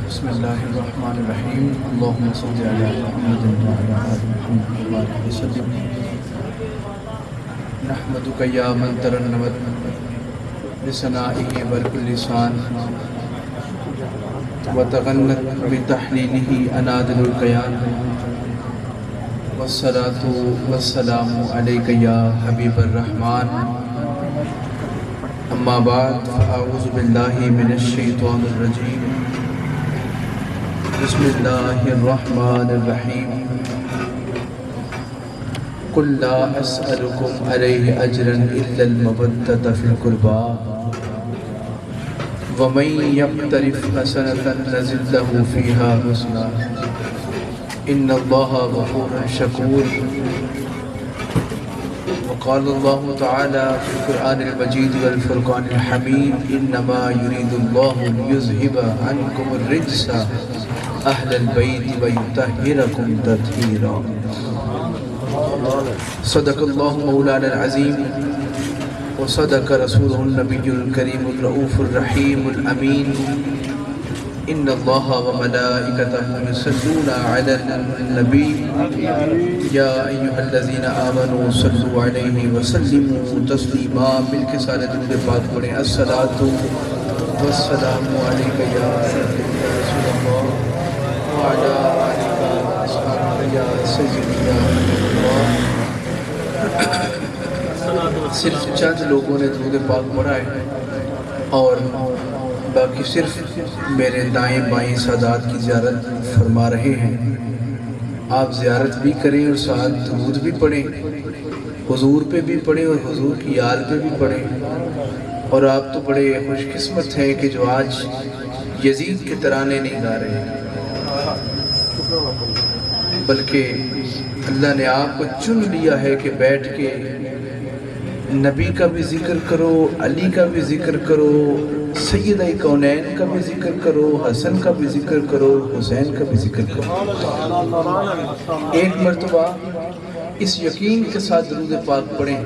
بسم اللہ الرحمن الرحیم اللہم صلی علی محمد وعلی آل محمد وبارک وسلم نحمدک یا من ترنمت بثنائہ برق اللسان وتغنت بتحلیلہ انادل الکیان والصلاة والسلام علیک یا حبیب الرحمن اما بعد فاعوذ باللہ من الشیطان الرجیم بسم اللہ الرحمن الرحیم قل لا اسألکم علیہ اجرا الا المودۃ فی القربى ومن یقترف حسنۃ نزد لہ فیہا حسنا ان اللہ غفور شکور وقال اللہ تعالی فی القرآن المجید والفرقان الحمید انما یرید اللہ لیذہب عنکم الرجس اہل البیت ویطہرکم تطہیرا صدق اللہ مولانا العظیم وصدق رسولہ النبی الکریم الرؤوف الرحیم الامین ان اللہ وملائکتہ یصلون علی النبی یا ایہا الذین آمنوا صلوا علیہ وسلموا تسلیما مل کے سارے درود پاک پڑھیں الصلاۃ والسلام علیک یا رسول اللہ وعلی آلک واصحابک یا سیدی یا اللہ۔ صرف چند لوگوں نے درود پاک پڑھا ہے اور باقی صرف میرے دائیں بائیں سادات کی زیارت فرما رہے ہیں۔ آپ زیارت بھی کریں اور ساتھ درود بھی پڑھیں، حضور پہ بھی پڑھیں اور حضور کی آل پہ بھی پڑھیں۔ اور آپ تو بڑے خوش قسمت ہیں کہ جو آج یزید کے ترانے نہیں گا رہے ہیں، بلکہ اللہ نے آپ کو چن لیا ہے کہ بیٹھ کے نبی کا بھی ذکر کرو، علی کا بھی ذکر کرو، سیدہ کونین کا بھی ذکر کرو، حسن کا بھی ذکر کرو، حسین کا بھی ذکر کرو۔ ایک مرتبہ اس یقین کے ساتھ درود پاک پڑھیں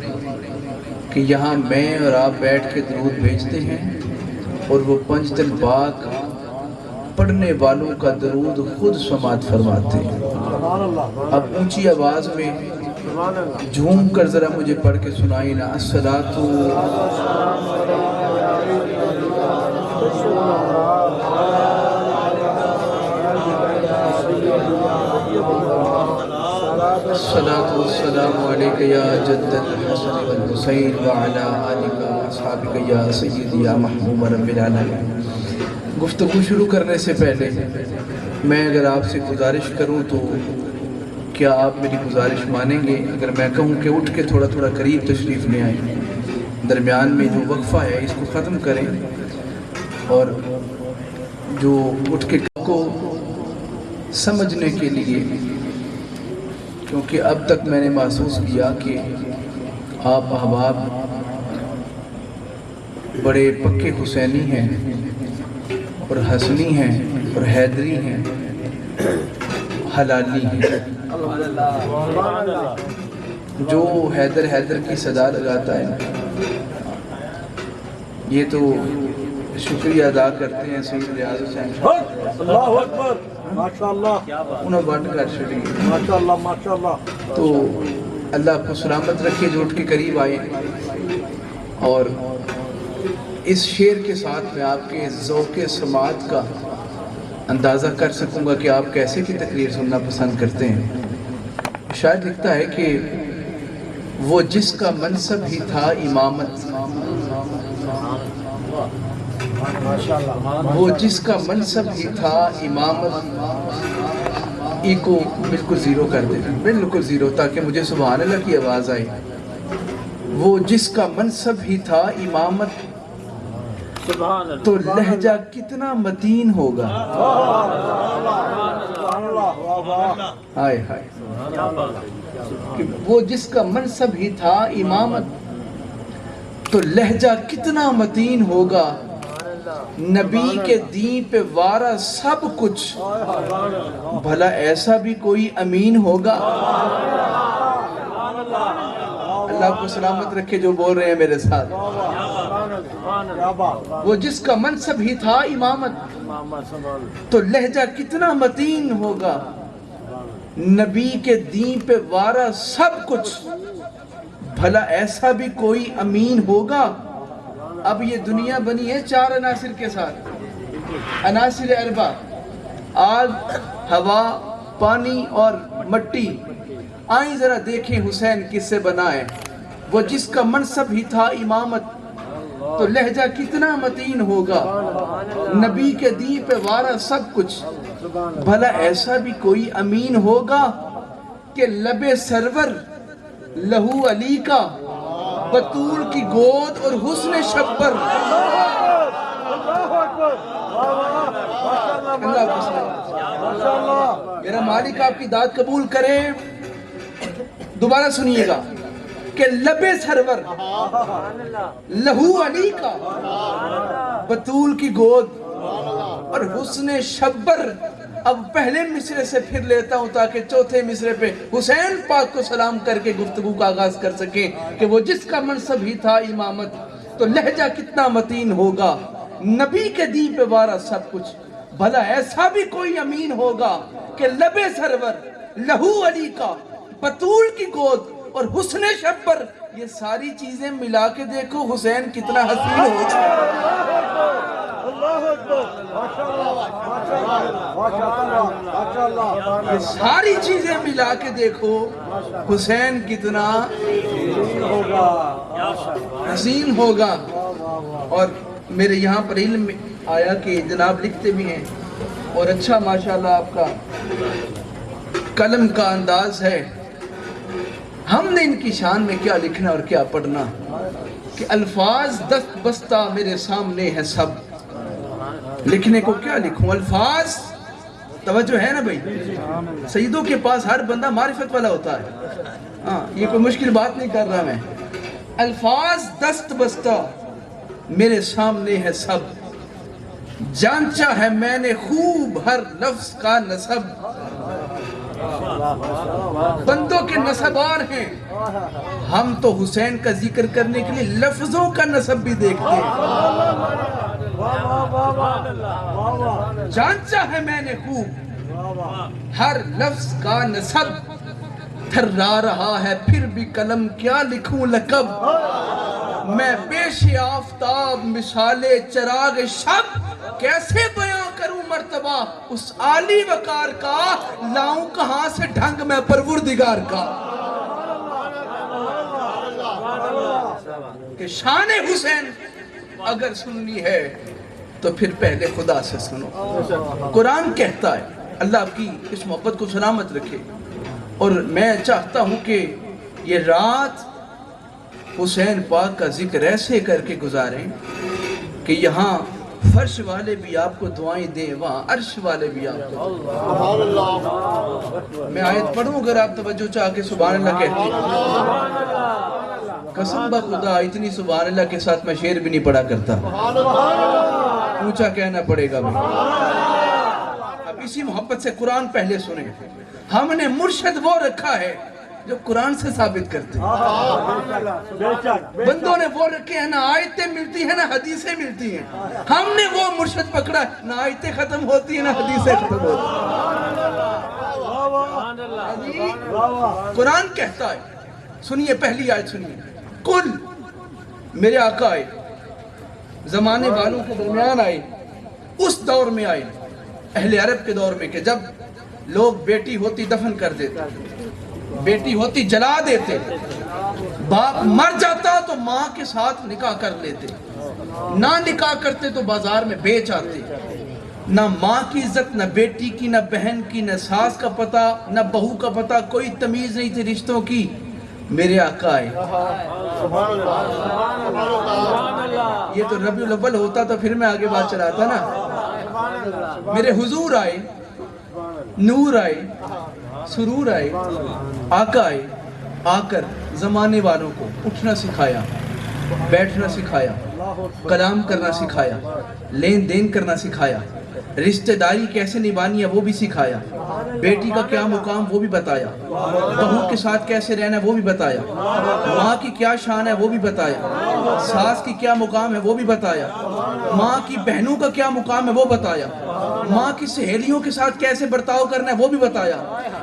کہ یہاں میں اور آپ بیٹھ کے درود بھیجتے ہیں اور وہ پنج دل پاک پڑھنے والوں کا درود خود سماعت فرماتے ہیں۔ اب اونچی آواز میں جھوم کر ذرا مجھے پڑھ کے سنائی نا الصلاۃ الصلاۃ والسلام علیک یا جد الحسن والحسین وعلی آلک واصحابک یا سیدی یا محبوب رب العالمین۔ گفتگو شروع کرنے سے پہلے میں اگر آپ سے گزارش کروں تو کیا آپ میری گزارش مانیں گے اگر میں کہوں کہ اٹھ کے تھوڑا تھوڑا قریب تشریف لے آئیں، درمیان میں جو وقفہ ہے اس کو ختم کریں اور جو اٹھ کے کو سمجھنے کے لیے، کیونکہ اب تک میں نے محسوس کیا کہ آپ احباب بڑے پکے حسینی ہیں اور حسنی ہیں اور حیدری ہیں، حلالی ہیں۔ جو حیدر حیدر کی صدا لگاتا ہے یہ تو شکریہ ادا کرتے ہیں سید ریاض حسین اللہ اکبر ماشاءاللہ انہوں بانڈ کر چھڑی ماشاءاللہ ماشاءاللہ۔ تو اللہ آپ کو سلامت رکھے جو اٹھ کے قریب آئے، اور اس شعر کے ساتھ میں آپ کے ذوق سماعت کا اندازہ کر سکوں گا کہ آپ کیسے کی تقریر سننا پسند کرتے ہیں۔ شاید لکھتا ہے کہ وہ جس کا منصب ہی تھا امامت، وہ جس کا منصب ہی تھا امامت، ای کو بالکل زیرو کر دینا، بالکل زیرو، تاکہ مجھے سبحان اللہ کی آواز آئے۔ وہ جس کا منصب ہی تھا امامت تو لہجہ کتنا متین ہوگا، ہائے ہائے، وہ جس کا منصب ہی تھا امامت تو لہجہ کتنا متین ہوگا، نبی کے دین پہ وارا سب کچھ، بھلا ایسا بھی کوئی امین ہوگا۔ اللہ آپ کو سلامت رکھے جو بول رہے ہیں میرے ساتھ۔ وہ جس کا منصب ہی تھا امامت تو لہجہ کتنا متین ہوگا، نبی کے دین پہ وارا سب کچھ، بھلا ایسا بھی کوئی امین ہوگا؟ اب یہ دنیا بنی ہے 4 عناصر کے ساتھ، عناصر اربع، آگ، ہوا، پانی اور مٹی۔ آئیں ذرا دیکھیں حسین کس سے بنا ہے، وہ جس کا منصب ہی تھا امامت، تو لہجہ کتنا متین ہوگا، نبی کے دین پہ وارا سب کچھ، بھلا ایسا بھی کوئی امین ہوگا کہ لب سرور لہو علی کا، بطول کی گود اور حسن شبر۔ اللہ کو سلام۔ میرا مالک آپ کی داد قبول کرے۔ دوبارہ سنیے گا کہ لب سرور لہو علی کا، بطول کی گود اور حسن شبر۔ اب پہلے مصرے سے پھر لیتا ہوں تاکہ چوتھے مصرے پہ حسین پاک کو سلام کر کے گفتگو کا آغاز کر سکیں کہ وہ جس کا منصب ہی تھا امامت، تو لہجہ کتنا متین ہوگا، نبی کے دین پہ وارا سب کچھ، بھلا ایسا بھی کوئی امین ہوگا کہ لب سرور لہو علی کا، بطول کی گود اور حسن شبر۔ یہ ساری چیزیں ملا کے دیکھو حسین کتنا حسین ہوگا۔ یہ ساری چیزیں ملا کے دیکھو حسین کتنا حسین ہوگا۔ اور میرے یہاں پر علم میں آیا کہ جناب لکھتے بھی ہیں، اور اچھا ماشاءاللہ آپ کا قلم کا انداز ہے۔ ہم نے ان کی شان میں کیا لکھنا اور کیا پڑھنا کہ الفاظ دست بستہ میرے سامنے ہیں سب، لکھنے کو کیا لکھوں؟ الفاظ، توجہ ہے نا بھائی، سیدوں کے پاس ہر بندہ معرفت والا ہوتا ہے، ہاں یہ کوئی مشکل بات نہیں کر رہا میں۔ الفاظ دست بستہ میرے سامنے ہے سب، جانچا ہے میں نے خوب ہر لفظ کا نسب، بندوں کے نسبار ہیں ہم تو حسین کا ذکر کرنے کے لیے لفظوں کا نسب بھی دیکھتے ہیں۔ جانچا ہے میں نے خوب ہر لفظ کا نسب، تھرا رہا ہے پھر بھی قلم کیا لکھوں لقب، میں پیش آفتاب مثال چراغ شب، کیسے بیاں کروں مرتبہ اس عالی وقار کا، لاؤں کہاں سے ڈھنگ میں پروردگار کا۔ کہ شان حسین اگر سننی ہے تو پھر پہلے خدا سے سنو۔ قرآن کہتا ہے، اللہ آپ کی اس محبت کو سلامت رکھے، اور میں چاہتا ہوں کہ یہ رات حسین پاک کا ذکر ایسے کر کے گزاریں کہ یہاں فرش والے بھی آپ کو دعائیں دیں، وہاں عرش والے بھی آپ کو دعائیں۔ میں آیت پڑھوں اگر آپ توجہ چاہ کے سبحان اللہ کہتے ہیں، قسم بخدا اتنی سبحان اللہ کے ساتھ میں شعر بھی نہیں پڑھا کرتا، اونچا کہنا پڑے گا بھائی۔ اب اسی محبت سے قرآن پہلے سنیں۔ ہم نے مرشد وہ رکھا ہے جو قرآن سے ثابت کرتے ہیں، بندوں نے وہ رکھے ہیں، نہ آیتیں ملتی ہیں نہ حدیثیں ملتی ہیں، ہم نے وہ مرشد پکڑا ہے، نہ آیتیں ختم ہوتی ہیں نہ حدیثیں ختم ہوتی ہیں۔ قرآن کہتا ہے، سنیے پہلی آیت سنیے، کل میرے آقا آئے، زمانے والوں کے درمیان آئے، اس دور میں آئے، اہل عرب کے دور میں، کہ جب لوگ بیٹی ہوتی دفن کر دیتے، بیٹی ہوتی جلا دیتے، باپ مر جاتا تو ماں کے ساتھ نکاح کر لیتے، نہ نکاح کرتے تو بازار میں بیچ آتے، نہ ماں کی عزت، نہ بیٹی کی، نہ بہن کی، نہ ساس کا پتہ، نہ بہو کا پتہ، کوئی تمیز نہیں تھی رشتوں کی۔ میرے آقا آئے، یہ تو ربیع الاول ہوتا تو پھر میں آگے بات چلاتا نا۔ میرے حضور آئے، نور آئے، سرور آئے، آقا آئے، آ کر زمانے والوں کو اٹھنا سکھایا، بیٹھنا سکھایا، کلام کرنا سکھایا، لین دین کرنا سکھایا، رشتہ داری کیسے نبھانی ہے وہ بھی سکھایا، بیٹی کا کیا مقام وہ بھی بتایا، بہو کے ساتھ کیسے رہنا ہے وہ بھی بتایا، ماں کی کیا شان ہے وہ بھی بتایا، ساس کی کیا مقام ہے وہ بھی بتایا، ماں کی بہنوں کا کیا مقام ہے وہ بتایا، ماں کی سہیلیوں کے ساتھ کیسے برتاؤ کرنا ہے وہ بھی بتایا.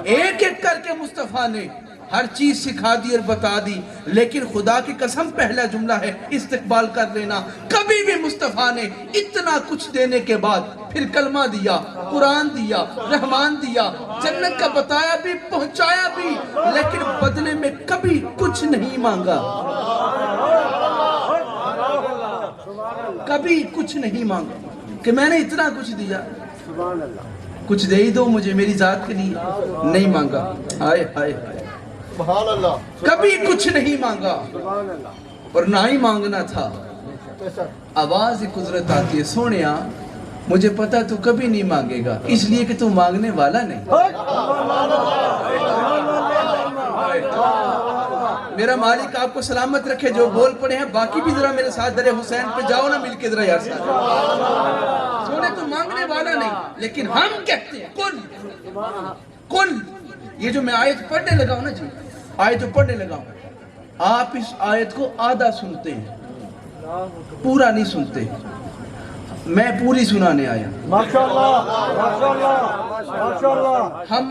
ایک ایک کر کے مصطفیٰ نے ہر چیز سکھا دی اور بتا دی. لیکن خدا کی قسم پہلا جملہ ہے استقبال کر لینا. کبھی بھی مصطفیٰ نے اتنا کچھ دینے کے بعد پھر کلمہ دیا، قرآن دیا، رحمان دیا، جنت کا بتایا بھی، پہنچایا بھی، لیکن بدلے میں کبھی کچھ نہیں مانگا. کبھی کچھ نہیں مانگا کہ میں نے اتنا کچھ دیا، کچھ دے ہی دو مجھے میری ذات کے لیے. نہیں مانگا. ہائے ہائے ہائے، کبھی کچھ نہیں مانگا اور نہ ہی مانگنا تھا. آواز قدرت آتی ہے، سونیا مجھے پتا تو کبھی نہیں مانگے گا، اس لیے کہ تو مانگنے والا نہیں. میرا مالک آپ کو سلامت رکھے. جو بول پڑے ہیں باقی بھی ذرا میرے ساتھ در حسین پہ جاؤ نا، مل کے ذرا یار ساتھ. سونے تو مانگنے والا نہیں، لیکن ہم کہتے ہیں کل. یہ جو میں آیت پڑھنے لگا ہوں نا جی، آیت جو پڑھنے لگا ہوں، آپ اس آیت کو آدھا سنتے ہیں، پورا نہیں سنتے. میں پوری سنانے آیا. ماشاءاللہ ماشاءاللہ ماشاءاللہ. ہم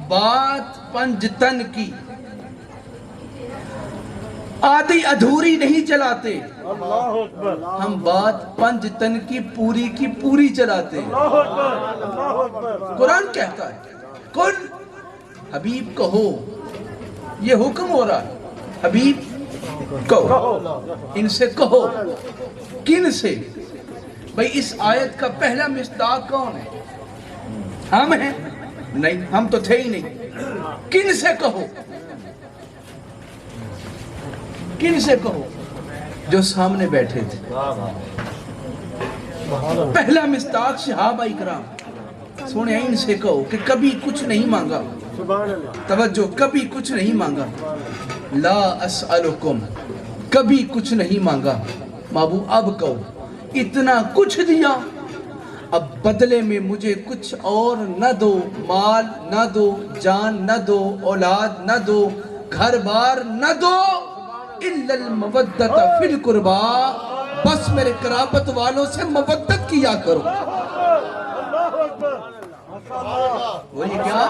بات پنجتن کی آدھی ادھوری نہیں چلاتے، اللہ اکبر ہم بات پنجتن کی پوری چلاتے ہیں. اللہ اکبر اللہ اکبر. قرآن کہتا ہے کل حبیب کہو، یہ حکم ہو رہا ہے. حبیب کہو، ان سے کہو. کن سے؟ بھئی اس آیت کا پہلا مصداق کون ہے؟ ہم ہیں؟ نہیں، ہم تو تھے ہی نہیں. کن سے کہو؟ کن سے کہو؟ جو سامنے بیٹھے تھے. پہلا مصداق صحابہ اکرام. سونے ان سے کہو کہ کبھی کچھ نہیں مانگا. توجہ، کبھی کچھ نہیں مانگا. لا اسألکم، کبھی کچھ نہیں مانگا. بابو اب کہو اتنا کچھ دیا، اب بدلے میں مجھے کچھ اور نہ دو. مال نہ دو، جان نہ دو، اولاد نہ دو، گھر بار نہ دو. الا المودۃ فی القربا، بس میرے قرابت والوں سے مودت کیا کرو. وہی کیا؟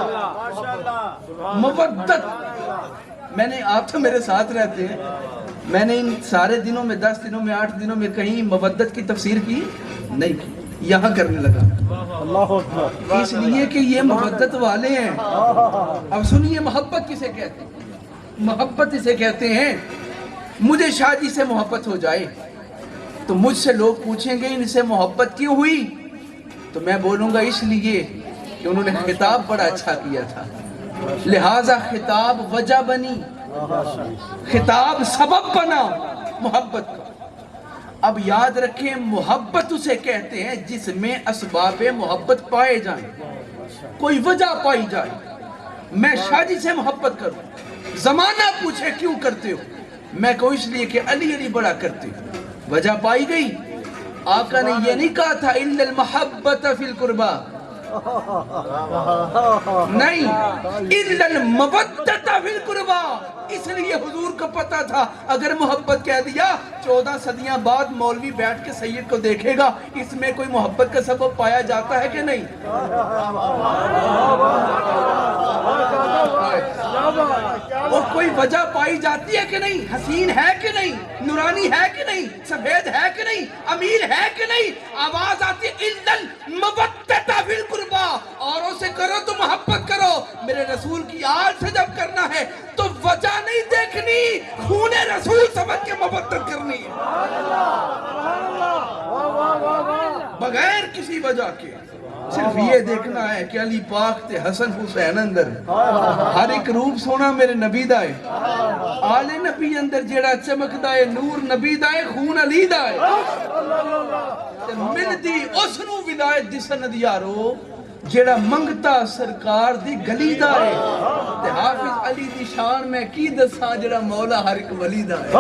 مودت. میں نے، آپ تو میرے ساتھ رہتے ہیں، میں نے ان سارے دنوں میں 10 دنوں میں 8 دنوں میں کہیں مودت کی تفسیر کی نہیں کی. یہاں کرنے لگا. اللہ اکبر. اس لیے کہ یہ محبت والے ہیں. اب سنیے محبت کسے کہتے ہیں؟ محبت اسے کہتے ہیں مجھے شادی سے محبت ہو جائے تو مجھ سے لوگ پوچھیں گے ان سے محبت کیوں ہوئی، تو میں بولوں گا اس لیے کہ انہوں نے خطاب بڑا اچھا کیا تھا، لہٰذا خطاب وجہ بنی، خطاب سبب بنا محبت کا. اب یاد رکھیں محبت اسے کہتے ہیں جس میں اسباب محبت پائے جائیں، کوئی وجہ پائی جائے. میں شادی سے محبت کروں، زمانہ پوچھے کیوں کرتے ہو، میں کہوں اس لیے کہ علی علی بڑا کرتے ہو. وجہ پائی گئی. آقا نے یہ نہیں کہا تھا الا المحبت فی القربہ، نہیں، الا المودۃ فی القربہ. اس لیے حضور کو پتا تھا اگر محبت کہہ دیا 14 صدیاں بعد مولوی بیٹھ کے سید کو دیکھے گا اس میں کوئی محبت کا سبب پایا جاتا ہے کہ نہیں. اور کوئی وجہ پائی جاتی ہے کہ نہیں، حسین ہے کہ نہیں، نورانی ہے کہ نہیں، سفید ہے کہ نہیں، امیر ہے کہ نہیں. آواز آتی ہے الا المودۃ فی القربہ، اوروں سے کرو تو محبت کرو، میرے رسول کی آل سے جب کرنا ہے تو وجہ نہیں دیکھنی، خون رسول سمجھ کے محبت کرنی ہے بغیر کسی وجہ کے. صرف یہ دیکھنا ہے کہ علی پاک تے حسن حسین اندر ہر ایک روپ سونا میرے نبی دا ہے، آل نبی اندر جیڑا چمک دا ہے نور نبی دا ہے، خون علی دا ہے. ملدی اس نو ولایت دسن یارو جیڑا منگتا سرکار دی گلی دا ہے. تے حافظ علی دی شان میں کی دساں جیڑا مولا ہر ایک ولی دا ہے.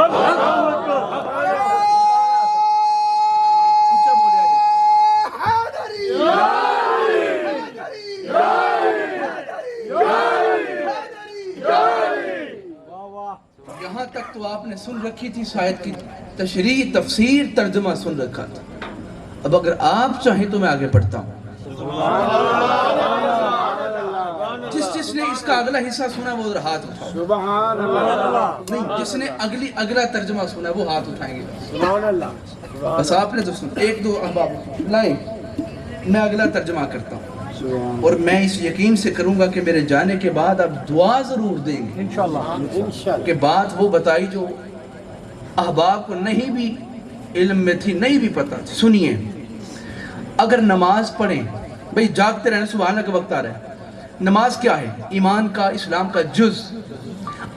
یہاں تک تو آپ نے سن رکھی تھی، شاید کی تشریح، تفسیر، ترجمہ سن رکھا تھا. اب اگر آپ چاہیں تو میں آگے بڑھتا ہوں. جس نے اس کا اگلا حصہ سنا وہ ہاتھ اٹھاؤ. سبحان اللہ. نہیں، جس نے اگلا ترجمہ سنا وہ ہاتھ اٹھائیں گے. سبحان اللہ. بس آپ نے تو سنا. ایک دو احباب لائیں، میں اگلا ترجمہ کرتا ہوں اور میں اس یقین سے کروں گا کہ میرے جانے کے بعد آپ دعا ضرور دیں گے انشاءاللہ. کہ بات وہ بتائی جو احباب کو نہیں بھی علم میں تھی، نہیں بھی پتا تھی. سنیے، اگر نماز پڑھیں، بھئی جاگتے رہنا، سبحان اللہ کا وقت آ رہا ہے. نماز کیا ہے؟ ایمان کا، اسلام کا جز.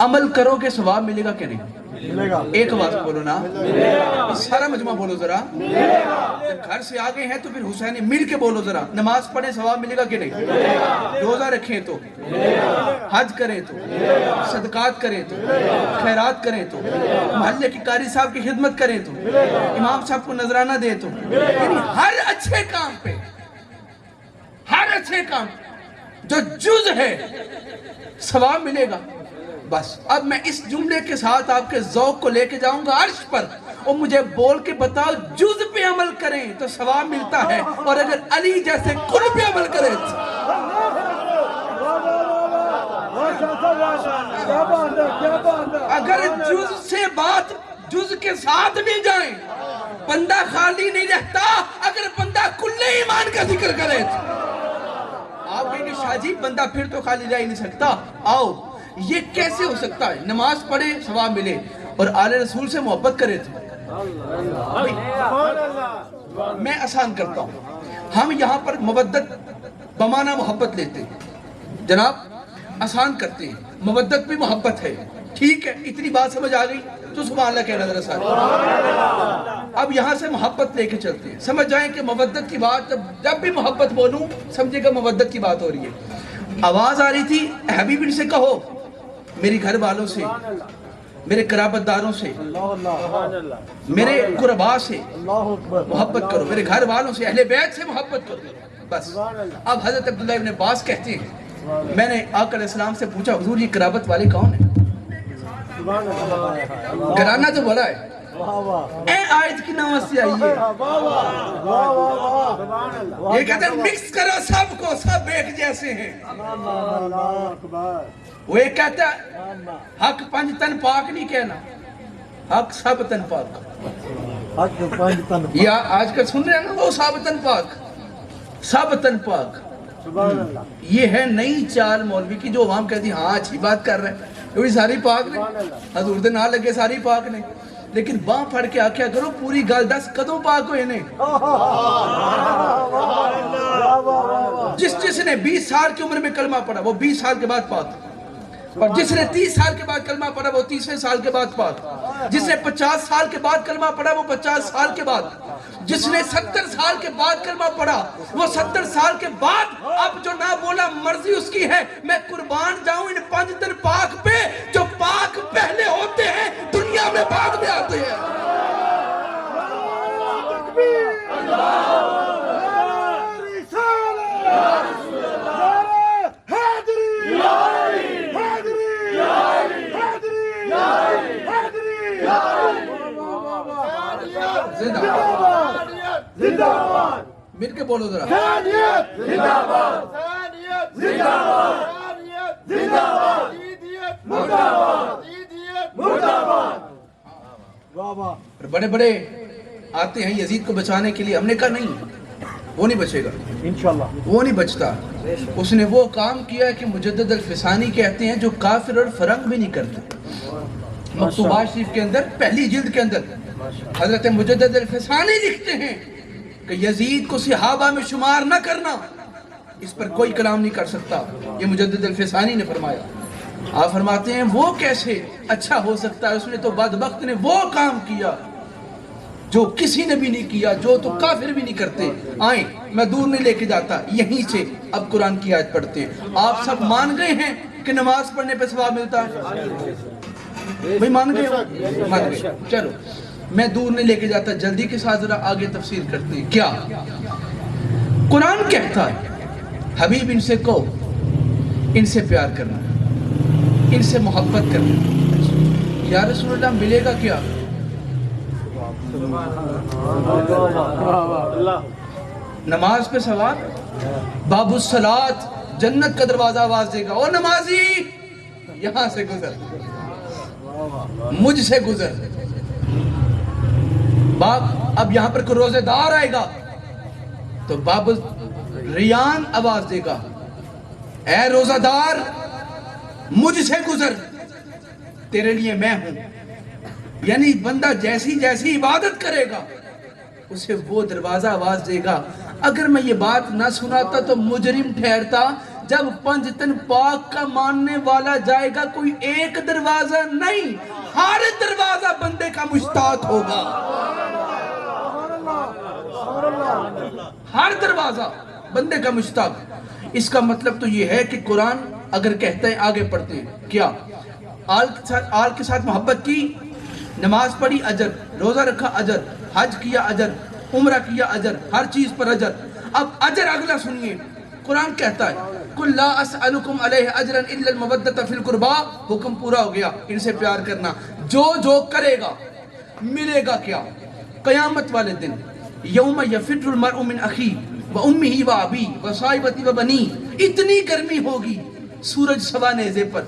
عمل کرو کہ ثواب ملے گا کہ نہیں؟ ملے گا. ایک آواز بولو نا. سارا مجمع بولو ذرا. گھر سے آگے ہیں تو پھر حسینی مل کے بولو ذرا. نماز پڑھیں ثواب ملے گا کہ نہیں؟ روزہ رکھیں تو، حج کریں تو، صدقات کریں تو، خیرات کریں تو، محلے کی قاری صاحب کی خدمت کریں تو، امام صاحب کو نذرانہ دیں تو، یعنی ہر اچھے کام پہ، ہر اچھے کام جو جز ہے ثواب ملے گا. بس اب میں اس جملے کے ساتھ آپ کے ذوق کو لے کے جاؤں گا عرش پر اور مجھے بول کے بتاؤ جز پہ عمل کریں تو ثواب ملتا ہے، اور اگر علی جیسے کل پہ عمل کریں اگر جز سے بات جز کے ساتھ بھی جائیں بندہ خالی نہیں رہتا. اگر بندہ کل ایمان کا ذکر کرے آپ کہیں گے شاہ جی بندہ پھر تو خالی رہ ہی نہیں سکتا. آؤ، یہ کیسے ہو سکتا ہے؟ نماز پڑھے ثواب ملے اور آل رسول سے محبت کرے تھے. میں آسان کرتا ہوں. ہم یہاں پر مودت بمانا محبت لیتے ہیں جناب، آسان کرتے ہیں. مودت بھی محبت ہے، ٹھیک ہے. اتنی بات سمجھ آ گئی تو سبحان اللہ کہنا ذرا ساتھ. اب یہاں سے محبت لے کے چلتے ہیں. سمجھ جائیں کہ مودت کی بات جب بھی محبت بولوں سمجھے گا مودت کی بات ہو رہی ہے. آواز آ رہی تھی حبیب ان سے کہو میری گھر والوں سے، میرے قرابت داروں سے، میرے قربا سے محبت کرو، میرے گھر والوں سے، اہل بیت سے محبت کرو. بس اب حضرت عبداللہ ابن عباس کہتے ہیں میں نے آقا علیہ السلام سے پوچھا حضور یہ قرابت والے کون ہیں؟ گھرانہ تو بڑا ہے. اے آیت کی نامت سے آئیے. یہ کہتے ہیں مکس کرو سب کو، سب ایک جیسے ہیں. وہ ایک کہتا ہے حق پنج تن پاک نہیں کہنا، حق سب تن پاک. یہ آج کل سن رہے ہیں نا وہ سب تن پاک، سب تن پاک. یہ ہے نئی چال مولوی کی جو عوام کہتی ہاں اچھی بات کر رہے ہیں، یہ ساری پاک نے حضور دے نہ لگے ساری پاک نے. لیکن باں پھڑ کے آکھیا کرو پوری گل 10 کدوں پاک ہوئے نے. جس نے 20 سال کی عمر میں کلمہ پڑھا وہ 20 سال کے بعد پاک، اور جس نے 30 سال کے بعد کلمہ پڑھا وہ 30 سال کے بعد پاک، جس نے 50 سال کے بعد کلمہ پڑھا وہ 50 سال کے بعد، جس نے 70 سال کے بعد کلمہ پڑھا وہ 70 سال کے بعد. اب جو نہ بولا مرضی اس کی ہے. میں قربان جاؤں ان 5 تن پاک پہ جو پاک پہلے ہوتے ہیں دنیا میں بعد میں آتے ہیں. زندہ باد مل کے بولو ذرا. زندہ باد، زندہ باد، زندہ باد، مردہ باد، مردہ باد. بڑے بڑے آتے ہیں یزید کو بچانے کے لیے. ہم نے کہا نہیں وہ نہیں بچے گا انشاءاللہ، وہ نہیں بچتا. اس نے وہ کام کیا ہے کہ مجدد الفسانی کہتے ہیں جو کافر اور فرنگ بھی نہیں کرتے. مکتوبات شریف کے اندر پہلی جلد کے اندر حضرت مجدد الفسانی لکھتے ہیں کہ یزید کو صحابہ میں شمار نہ کرنا، اس پر کوئی کلام نہیں کر سکتا. یہ مجدد الفسانی نے فرمایا. آپ فرماتے ہیں وہ کیسے اچھا ہو سکتا ہے؟ اس نے تو بدبخت نے وہ کام کیا جو کسی نے بھی نہیں کیا، جو تو کافر بھی نہیں کرتے. آئیں میں دور نہیں لے کے جاتا، یہیں سے اب قرآن کی آیت پڑھتے ہیں. آپ سب مان گئے ہیں کہ نماز پڑھنے پہ ثواب ملتا ہے؟ بھئی مان گئے ہو؟ مان گئے. چلو میں دور نہیں لے کے جاتا، جلدی کے ساتھ ذرا آگے تفسیر کرتے ہیں. کیا قرآن کہتا ہے حبیب ان سے کہو ان سے پیار کرنا، ان سے محبت کرنا. یا رسول اللہ ملے گا کیا؟ نماز پہ سوال، باب الصلاۃ، جنت کا دروازہ آواز دے گا، اور نمازی یہاں سے گزر، مجھ سے گزر۔ باب، اب یہاں پر کوئی روزے دار آئے گا تو باب ریان آواز دے گا، اے روزہ دار مجھ سے گزر، تیرے لیے میں ہوں۔ یعنی بندہ جیسی جیسی عبادت کرے گا اسے وہ دروازہ آواز دے گا۔ اگر میں یہ بات نہ سناتا تو مجرم ٹھہرتا۔ جب پنجتن پاک کا ماننے والا جائے گا کوئی ایک دروازہ نہیں، ہر دروازہ بندے کا مشتاق ہوگا، ہر دروازہ بندے کا مشتاق۔ اس کا مطلب تو یہ ہے کہ قرآن اگر کہتے ہیں، آگے پڑھتے ہیں کیا، آل کے ساتھ محبت کی، نماز پڑھی اجر، روزہ رکھا اجر، حج کیا اجر، عمرہ کیا اجر، ہر چیز پر اجر۔ اب اجر اگلا سنیے، قرآن کہتا ہے قُلْ لَا أَسْأَلُكُمْ عَلَيْهِ أَجْرًا إِلَّا الْمَوَدَّةَ فِي الْقُرْبَى، حکم پورا ہو گیا، ان سے پیار کرنا۔ جو جو کرے گا ملے گا کیا؟ قیامت والے دن یوم یفر المرء من اخیہ وامہ وابیہ وصاحبتہ وبنیہ، اتنی گرمی ہوگی، سورج سوا نیزے پر،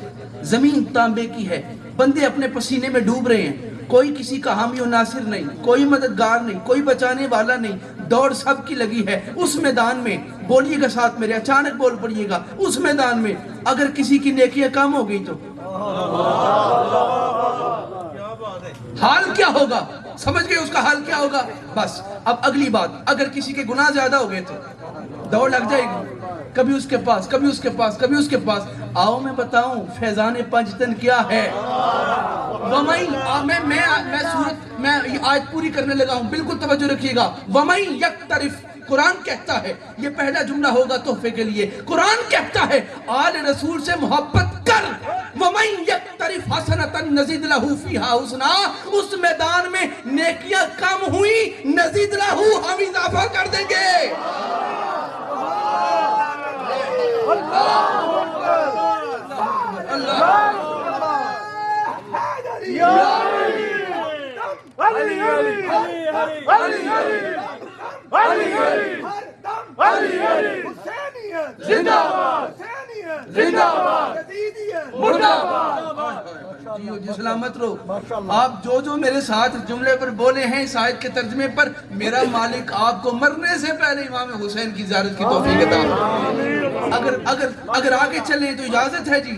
زمین تانبے کی ہے، بندے اپنے پسینے میں ڈوب رہے ہیں، کوئی کسی کا حامی و ناصر نہیں، کوئی مددگار نہیں، کوئی بچانے والا نہیں، دوڑ سب کی لگی ہے۔ اس میدان میں بولیے گا ساتھ میرے، اچانک بول پڑیے گا، اس میدان میں اگر کسی کی نیکیاں کم ہو گئی تو حال کیا ہوگا؟ سمجھ گئے اس کا حال کیا ہوگا؟ بس اب اگلی بات، اگر کسی کے گناہ زیادہ ہو گئے تو دوڑ لگ جائے گی، کبھی اس کے پاس، کبھی اس کے پاس، کبھی اس کے پاس۔ آؤ میں بتاؤں فیضان پنجتن کیا ہے۔ میں یہ آیت پوری کرنے لگا ہوں، بالکل توجہ رکھیے گا۔ وَمَن یقترف، قرآن کہتا ہے، یہ پہلا جملہ ہوگا تحفے کے لیے، قرآن کہتا ہے آل رسول سے محبت کر۔ وَمَن یقترف حسنۃ نزد لہ فیہا حسنا، اس میدان میں نیکیاں کم ہوئی، نزد لہ ہم اضافہ کر دیں گے۔ جی سلامت رہو۔ آپ جو جو میرے ساتھ جملے پر بولے ہیں اس آیت کے ترجمے پر، میرا مالک آپ کو مرنے سے پہلے امام حسین کی زیارت کی توفیق عطا فرمائے۔ اگر آگے چلیں تو اجازت ہے جی،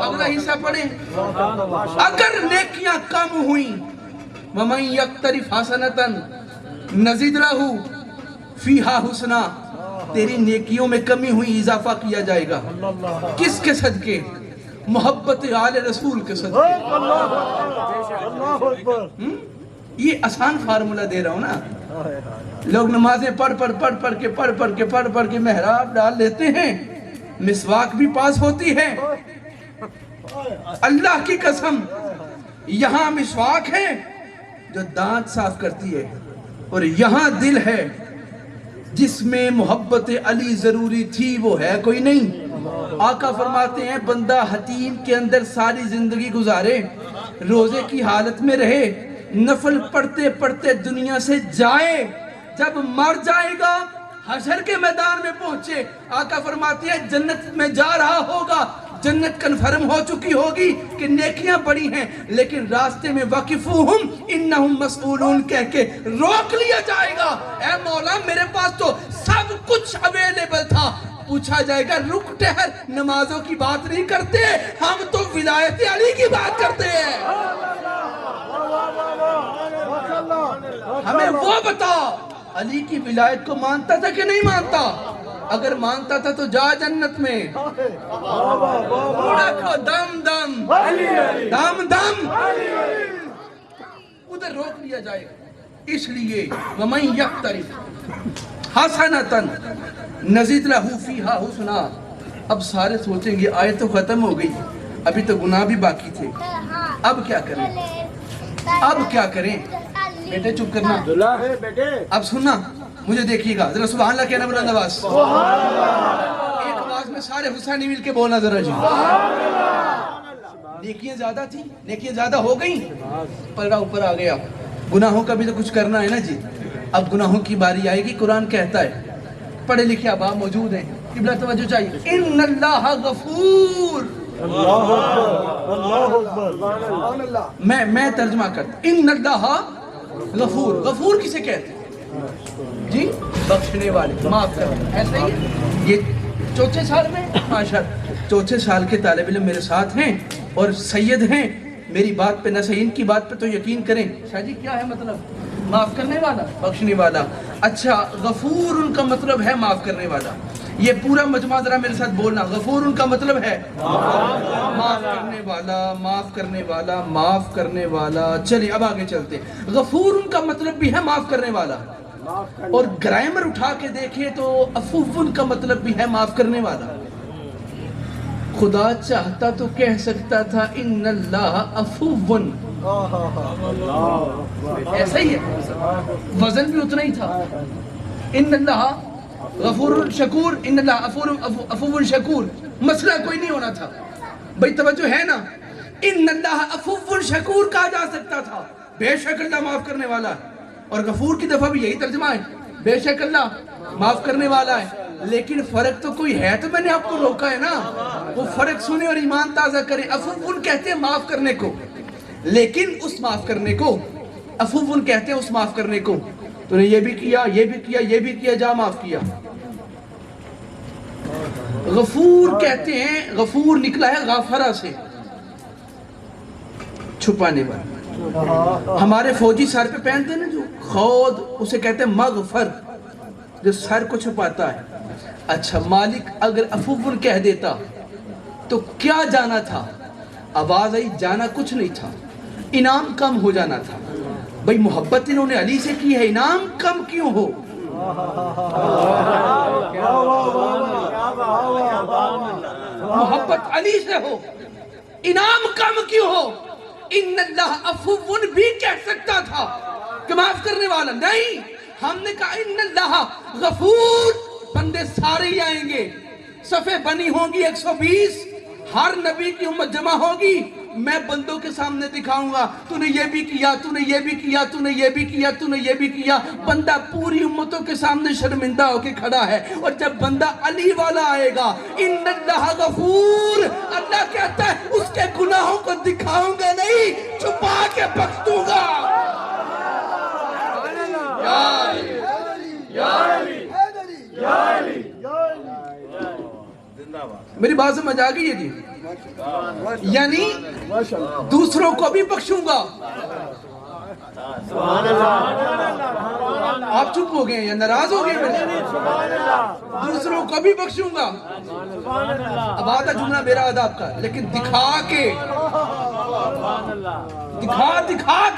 اگلا حصہ پڑھیں۔ اگر نیکیاں کم ہوئیں، وَمَن یقترف حسنۃ نزد لہ فیہا حسنا، تیری نیکیوں میں کمی ہوئی، اضافہ کیا جائے گا۔ کس کے صدقے؟ محبت آل رسول کے صدقے۔ یہ آسان فارمولہ دے رہا ہوں نا۔ لوگ نمازیں پڑھ پڑھ کے محراب ڈال لیتے ہیں، مسواک بھی پاس ہوتی ہے، اللہ کی قسم یہاں مسواک ہے جو دانت صاف کرتی ہے، اور یہاں دل ہے جس میں محبت علی ضروری تھی، وہ ہے کوئی نہیں۔ آقا فرماتے ہیں بندہ حتیم کے اندر ساری زندگی گزارے، روزے کی حالت میں رہے، نفل پڑھتے پڑھتے دنیا سے جائے، جب مر جائے گا حشر کے میدان میں پہنچے، آقا فرماتے ہیں جنت میں جا رہا ہوگا، جنت کنفرم ہو چکی ہوگی کہ نیکیاں بڑی ہیں، لیکن راستے میں وقفوہم انہم مسئولون کہہ کے روک لیا جائے گا۔ اے مولا میرے پاس تو سب کچھ اویلیبل تھا، پوچھا جائے گا رک ٹہر، نمازوں کی بات نہیں کرتے، ہم تو ولایت علی کی بات کرتے ہیں، ہمیں وہ بتا علی کی ولایت کو مانتا تھا کہ نہیں مانتا؟ اگر مانتا تھا تو جا جنت میں، رکھو دم دم دم دم، ادھر روک لیا جائے گا۔ اس لیے وَمَن یقترف حسنۃ نزد لہ فیہا حسنا۔ اب سارے سوچیں گے آیت تو ختم ہو گئی، ابھی تو گناہ بھی باقی تھے، اب کیا کریں؟ اب کیا کریں؟ بیٹے چپ کرنا، اب سننا، مجھے دیکھیے گا ذرا، سبحان اللہ کہنا بلند آواز، ایک آواز میں سارے حسینی مل کے بولنا ذرا جی۔ نیکیاں زیادہ تھی، نیکیاں زیادہ ہو گئیں، پلڑا اوپر آ گیا، گناہوں کا بھی تو کچھ کرنا ہے نا جی. اب گناہوں کی باری آئے گی. قرآن کہتا ہے, پڑھے لکھے اباء موجود ہیں, قبلہ توجہ چاہیے, ان اللہ غفور. اللہ اکبر اللہ اکبر. میں ترجمہ کرتا, ان اللہ غفور. غفور کسے کہتے ہیں جی؟ بخشنے والے, معاف کرنے. ایسا ہی ہے. یہ چوتھے سال میں ماشاءاللہ چوتھے سال کے طالب علم میرے ساتھ ہیں اور سید ہیں. میری بات پہ نہ صحیح, ان کی بات پہ تو یقین کریں. شاہ جی کیا ہے مطلب؟ معاف کرنے والا, بخشنے والا. اچھا, غفور ان کا مطلب ہے معاف کرنے والا. یہ پورا مجمع ذرا میرے ساتھ بولنا. غفور ان کا مطلب ہے معاف کرنے والا, معاف کرنے والا, معاف کرنے والا. چلیے اب آگے چلتے. غفور ان کا مطلب بھی ہے معاف کرنے والا, اور گرامر اٹھا کے دیکھیں تو عفو کا مطلب بھی ہے معاف کرنے والا. خدا چاہتا تو کہہ سکتا تھا ان اللہ عفو. ایسا ہی ہے, وزن بھی اتنا ہی تھا. ان اللہ غفور شکور, ان اللہ عفو شکور. مسئلہ کوئی نہیں ہونا تھا بھائی, توجہ ہے نا. ان اللہ عفو شکور کہا جا سکتا تھا, بے شک اللہ معاف کرنے والا ہے. اور غفور کی دفعہ بھی یہی ترجمہ ہے, بے شک اللہ معاف کرنے والا ہے. لیکن فرق تو کوئی ہے, تو میں نے آپ کو روکا ہے نا. وہ فرق سنیں اور ایمان تازہ کریں. عفو کہتے ہیں معاف کرنے کو, لیکن اس معاف کرنے کو عفو کہتے ہیں اس معاف کرنے کو. تو نے یہ بھی کیا, یہ بھی کیا, یہ بھی کیا, جا معاف کیا. غفور کہتے ہیں, غفور نکلا ہے غافرہ سے, چھپانے والا. ہمارے فوجی سر پہ پہنتے ہیں نا جو خود, اسے کہتے ہیں مغفر, جو سر کو چھپاتا ہے. اچھا, مالک اگر عفو کہہ دیتا تو کیا جانا تھا؟ آواز آئی, جانا کچھ نہیں تھا, انعام کم ہو جانا تھا. بھئی محبت انہوں نے علی سے کی ہے, انعام کم کیوں ہو؟ محبت علی سے ہو, انعام کم کیوں ہو؟ ان اللہ عفو بھی کہہ سکتا تھا کہ معاف کرنے والا. نہیں, ہم نے کہا ان اللہ غفور. بندے سارے ہی آئیں گے, صفیں بنی ہوں گی 120, ہر نبی کی امت جمع ہوگی. میں بندوں کے سامنے دکھاؤں گا, تو نے یہ بھی کیا, تو نے یہ بھی کیا, تو نے یہ بھی کیا, تو نے یہ بھی کیا. بندہ پوری امتوں کے سامنے شرمندہ ہو کے کھڑا ہے. اور جب بندہ علی والا آئے گا, ان اللہ غفور, اللہ کہتا ہے اس کے گناہوں کو دکھاؤں گا نہیں, چھپا کے بخش دوں گا. میری بات سمجھ آ گئی ہے جی؟ یعنی دوسروں کو بھی بخشوں گا. آپ چپ ہو گئے یا ناراض ہو گئے؟ دوسروں کو بھی بخشوں گا. اب آدھا جملہ میرا آداب کا, لیکن دکھا کے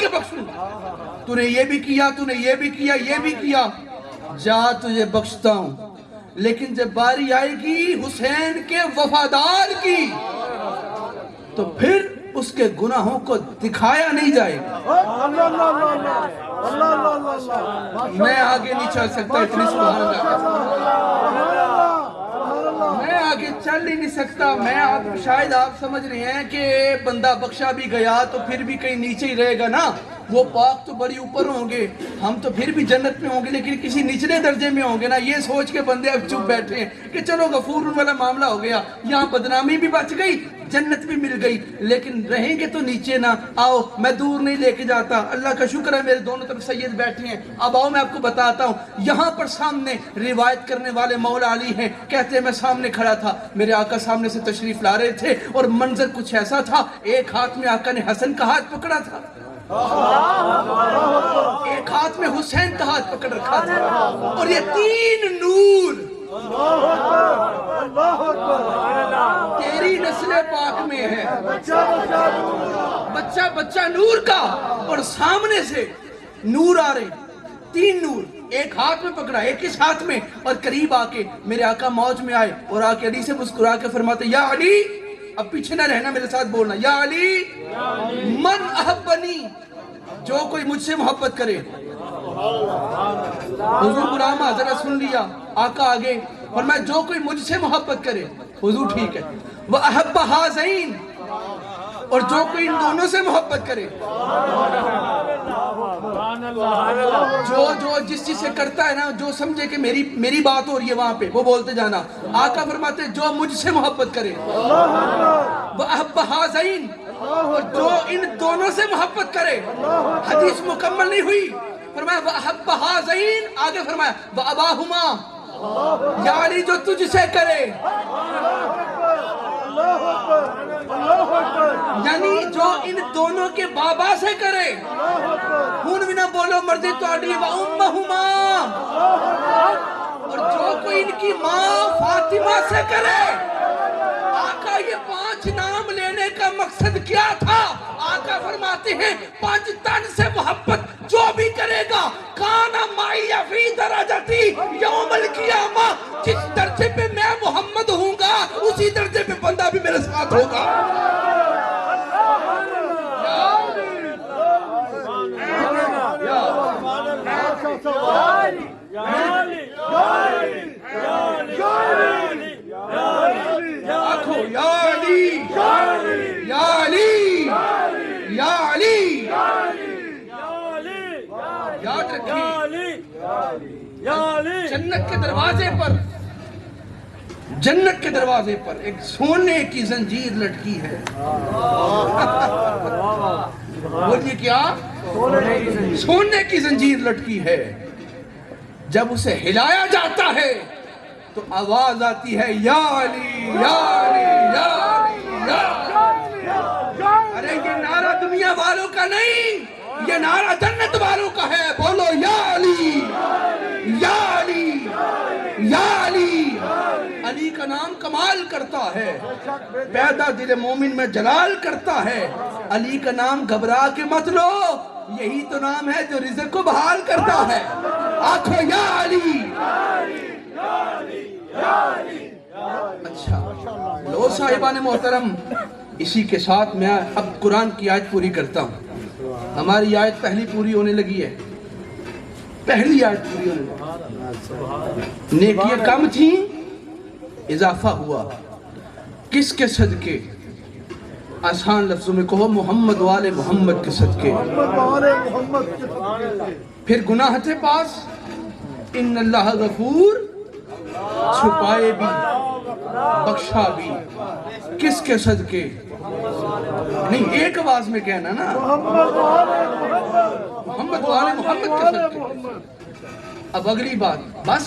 بخشوں گا. تو نے یہ بھی کیا, تو نے یہ بھی کیا, یہ بھی کیا, جا تجھے بخشتا ہوں. لیکن جب باری آئے گی حسین کے وفادار کی, تو پھر اس کے گناہوں کو دکھایا نہیں جائے گا. میں آگے نہیں چل سکتا, اتنی سبحان اللہ, میں آگے چل ہی نہیں سکتا. میں شاید آپ سمجھ رہے ہیں کہ بندہ بخشا بھی گیا تو پھر بھی کہیں نیچے ہی رہے گا نا. وہ پاک تو بڑی اوپر ہوں گے, ہم تو پھر بھی جنت میں ہوں گے, لیکن کسی نچلے درجے میں ہوں گے نا. یہ سوچ کے بندے اب چپ بیٹھے ہیں کہ چلو غفور والا معاملہ ہو گیا, یہاں بدنامی بھی بچ گئی, جنت بھی مل گئی, لیکن رہیں گے تو نیچے نا. آؤ, میں دور نہیں لے کے جاتا, اللہ کا شکر ہے میرے دونوں طرف سید بیٹھے ہیں. اب آؤ میں آپ کو بتاتا ہوں. یہاں پر سامنے روایت کرنے والے مولا علی ہیں, کہتے ہیں میں سامنے کھڑا تھا, میرے آقا سامنے سے تشریف لا رہے تھے, اور منظر کچھ ایسا تھا, ایک ہاتھ میں آقا نے حسن کا ہاتھ پکڑا تھا, ایک ہاتھ میں حسین کا ہاتھ پکڑ رکھا تھا, اور یہ تین نور تیری نسل پاک میں ہے. بچہ بچہ نور کا, اور سامنے سے نور آ رہے, تین نور, ایک ہاتھ میں پکڑا, ایک اس ہاتھ میں, اور قریب آ کے میرے آقا موج میں آئے, اور آ کے علی سے مسکرا کے فرماتے, یا علی, اب پیچھے نہ رہنا, میرے ساتھ بولنا, یا علی من احبنی, جو کوئی مجھ سے محبت کرے. حضور غلامہ ذرا سن لیا, آقا آگے فرمایا جو کوئی مجھ سے محبت کرے. حضور ٹھیک ہے. وَأَحَبَّ هَذَيْنِ, اور جو کوئی ان دونوں سے محبت کرے. جو جس چیز سے کرتا ہے نا، جو سمجھے کہ میری بات ہو رہی ہے وہاں پہ، وہ بولتے جانا۔ آقا فرماتے ہیں جو مجھ سے محبت کرے، وَأَحَبَّ هَذَيْنِ، اور جو ان دونوں سے محبت کرے۔ حدیث مکمل نہیں ہوئی، فرمایا وَأَحَبَّ هَذَيْنِ، آگے فرمایا وَأَبَاهُمَا، یعنی جو تجھ سے کرے، یعنی جو ان دونوں کے بابا سے کرے۔ ہون بھی نہ بولو مردی توڑی وَأُمَّهُمَا، اور جو کوئی ان کی ماں فاطمہ سے کرے۔ آقا یہ 5 نام لینے کا مقصد کیا تھا؟ آقا فرماتے ہیں 5 تن سے محبت جو بھی کرے گا، کانا مائی فی درجتی یوم القیامہ، جس درجے پہ میں محمد ہوں گا اسی درجے پہ بندہ بھی میرے ساتھ ہوگا۔ آنکھو یا علی یا علی یا علی، یاد رکھیے جنت کے دروازے پر، جنت کے دروازے پر ایک سونے کی زنجیر لٹکی ہے۔ بولیے کیا؟ سونے کی زنجیر لٹکی ہے۔ جب اسے ہلایا جاتا ہے تو آواز آتی ہے یا علی یا علی یا علی یا علی۔ ارے یہ نعرہ دنیا والوں کا نہیں، یہ نعرہ جنت والوں کا ہے۔ بولو یا علی یا علی یا علی۔ علی کا نام کمال کرتا ہے، پیدا دل مومن میں جلال کرتا ہے۔ علی کا نام گھبرا کے مت لو، یہی تو نام ہے جو رزق کو بحال کرتا ہے۔ آنکھو یا علی۔ اچھا لو صاحبان محترم، اسی کے ساتھ میں اب قرآن کی آیت پوری کرتا ہوں۔ ہماری آیت پہلی پوری ہونے لگی ہے، پہلی آیت پوری ہونے لگی۔ نیکیاں کم تھیں، اضافہ ہوا، کس کے صدقے؟ آسان لفظوں میں کہو محمد والے محمد کے صدقے۔ پھر گناہ تھے پاس، ان اللہ غفور، چھپائے بھی بخشا بھی، کس کے صدقے؟ نہیں ایک آواز میں کہنا نا، محمد والے محمد کے صدقے۔ اب اگلی بات، بس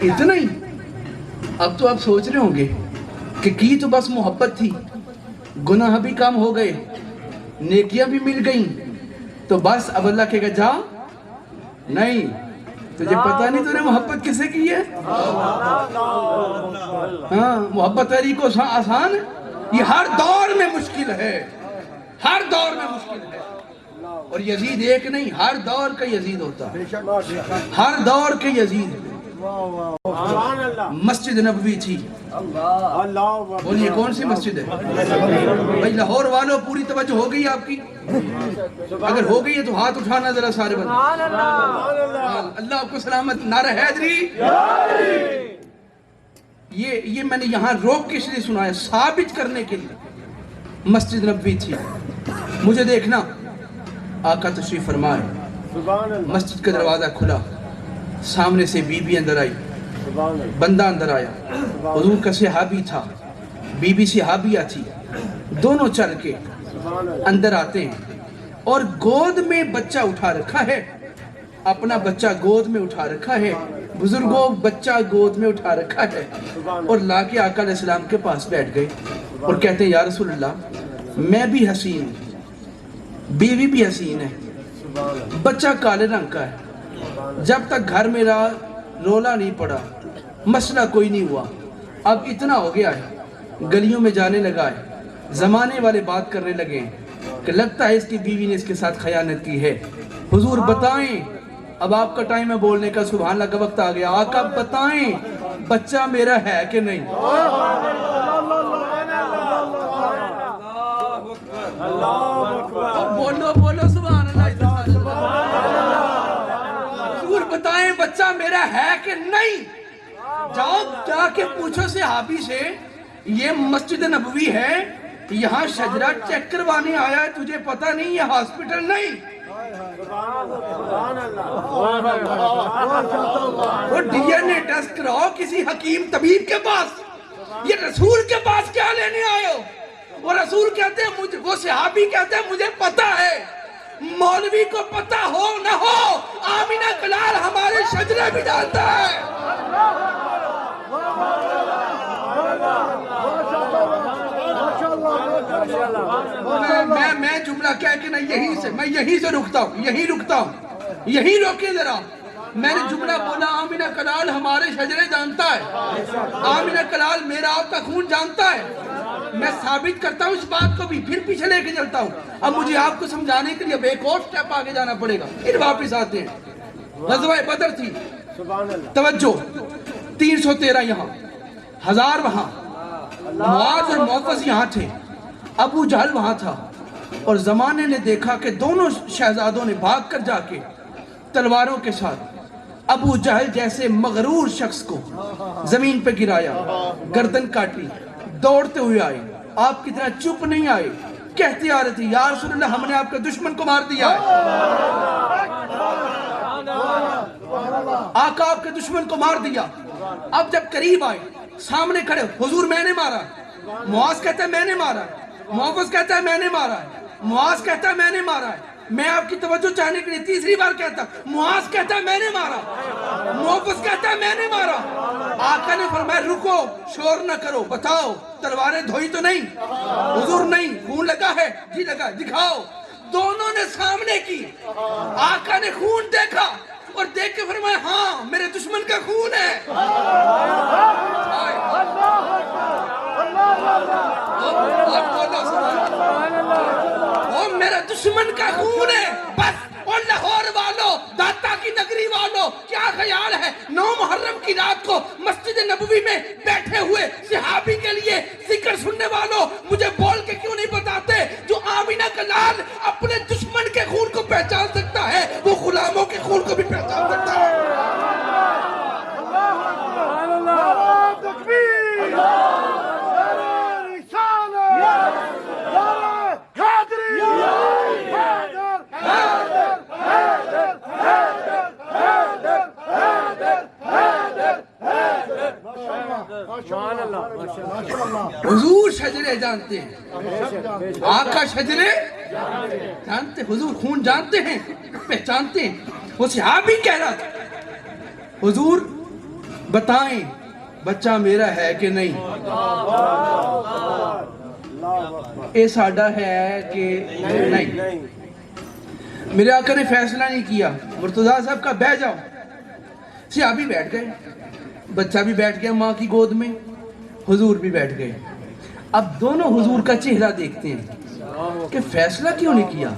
اتنا ہی؟ اب تو آپ سوچ رہے ہوں گے کہ کی تو بس محبت تھی، گناہ بھی کم ہو گئے، نیکیاں بھی مل گئیں، تو بس اب اللہ کہے گا جا؟ نہیں، تجھے پتہ نہیں تو نے محبت کسے کی ہے؟ ہاں محبت علی کو آسان ہے؟ یہ ہر دور میں مشکل ہے، ہر دور میں مشکل ہے۔ اور یزید ایک نہیں، ہر دور کا یزید ہوتا ہے، ہر دور کے یزید۔ مسجد نبوی تھی، بولیے کون سی مسجد ہے؟ بھائی لاہور والوں پوری توجہ ہو گئی آپ کی؟ اگر ہو گئی ہے تو ہاتھ اٹھانا ذرا سارے بندے۔ اللہ آپ کو سلامت، نعرہ حیدری۔ یہ میں نے یہاں روک کے اس لیے سنایا، ثابت کرنے کے لیے۔ مسجد نبوی تھی، مجھے دیکھنا، آقا تشریف فرمائے، مسجد کا دروازہ کھلا، سامنے سے بی بی اندر آئی، بندہ اندر آیا، حضور کا صحابی تھا، بی بی صحابیہ تھی، دونوں چل کے اندر آتے ہیں اور گود میں بچہ اٹھا رکھا ہے، اپنا بچہ گود میں اٹھا رکھا ہے، بزرگوں بچہ گود میں اٹھا رکھا ہے، اور لا کے آقا علیہ السلام کے پاس بیٹھ گئے اور کہتے ہیں یا رسول اللہ میں بھی حسین ہوں، بیوی بھی حسین ہے، بچہ کالے رنگ کا ہے، جب تک گھر میرا رولا نہیں پڑا، مسئلہ کوئی نہیں ہوا، اب اتنا ہو گیا ہے، گلیوں میں جانے لگا ہے، زمانے والے بات کرنے لگے ہیں کہ لگتا ہے اس کی بیوی نے اس کے ساتھ خیانت کی ہے، حضور بتائیں، اب آپ کا ٹائم ہے بولنے کا، سبحان اللہ کا وقت آ گیا، آقا بتائیں بچہ میرا ہے کہ نہیں؟ بولو بولو سبحان اللہ، حضور بتائیں بچہ میرا ہے کہ نہیں؟ جاؤ جا کے پوچھو صحابی سے، یہ مسجد نبوی ہے، یہاں شجرہ چیک کروانے آیا ہے، تجھے پتہ نہیں یہ ہاسپٹل نہیں، وہ ڈی این اے ٹیسٹ کراؤ کسی حکیم طبیب کے پاس، یہ رسول کے پاس کیا لینے آئے ہو؟ وہ رسول کہتے ہیں مجھے، وہ صحابی کہتے ہیں مجھے پتا ہے، مولوی کو پتا ہو نہ ہو، آمینہ کلال ہمارے شجرے بھی ڈالتا ہے۔ میں جملہ کہہ کے نہ یہیں سے رکتا ہوں، یہیں روکے ذرا۔ میں نے جملہ بولا آمینہ کلال ہمارے شجرے جانتا ہے، آمینہ کلال میرا آپ کا خون جانتا ہے۔ میں ثابت کرتا ہوں اس بات کو بھی، پھر پیچھے لے کے چلتا ہوں۔ اب مجھے آپ کو سمجھانے کے لیے اب ایک اور سٹیپ آگے جانا پڑے گا، پھر واپس آتے ہیں۔ غزوہ بدر تھی، توجہ، 313 یہاں، 1000 وہاں، معاذ اور موفز یہاں تھے، ابو جہل وہاں تھا، اور زمانے نے دیکھا کہ دونوں شہزادوں نے بھاگ کر جا کے تلواروں کے ساتھ ابو جہل جیسے مغرور شخص کو زمین پہ گرایا، گردن کاٹی، دوڑتے ہوئے آئے، آپ کی طرح چپ نہیں آئے، کہتے آ رہے تھے یا رسول اللہ ہم نے آپ کے دشمن کو مار دیا ہے، آقا آپ کے دشمن کو مار دیا۔ اب جب قریب آئے، سامنے کھڑے، حضور میں نے مارا، معاذ کہتا ہے میں نے مارا، موفز کہتا ہے میں نے مارا ہے، معاذ کہتا ہے میں نے مارا ہے۔ میں آپ کی توجہ چاہنے کے لیے تیسری بار کہتا، معاذ کہتا ہے میں نے مارا، موفز کہتا ہے میں نے مارا۔ آقا نے فرمایا رکو، شور نہ کرو، بتاؤ تلواریں دھوئی تو نہیں؟ حضور نہیں، خون لگا ہے؟ جی لگا، دکھاؤ۔ دونوں نے سامنے کی، آقا نے خون دیکھا اور دیکھ کے فرمایا ہاں میرے دشمن کا خون ہے۔ میرا دشمن کا خون ہے بس۔ اور لاہور والوں، داتا کی نگری والوں، کیا خیال ہے 9 محرم کی رات کو مسجد نبوی میں بیٹھے ہوئے صحابی کے لیے ذکر سننے والوں، مجھے بول کے کیوں نہیں بتاتے جو آمینہ کلال اپنے دشمن کے خون کو پہچان سکتا ہے وہ غلاموں کے خون کو بھی پہچان سکتا ہے۔ حضور شجرے جانتے ہیں، آقا شجرے جانتے، حضور خون جانتے ہیں، پہچانتے ہیں۔ وہ صحابی کہہ رہا تھا حضور بتائیں بچہ میرا ہے کہ نہیں، اے ساڈا ہے کہ نہیں۔ میرے آقا نے فیصلہ نہیں کیا، مرتضیٰ صاحب کا بہ جاؤ، صحابی بیٹھ گئے، بچہ بھی بیٹھ گیا ماں کی گود میں، حضور بھی بیٹھ گئے۔ اب دونوں حضور کا چہرہ دیکھتے ہیں کہ فیصلہ کیوں نہیں کیا؟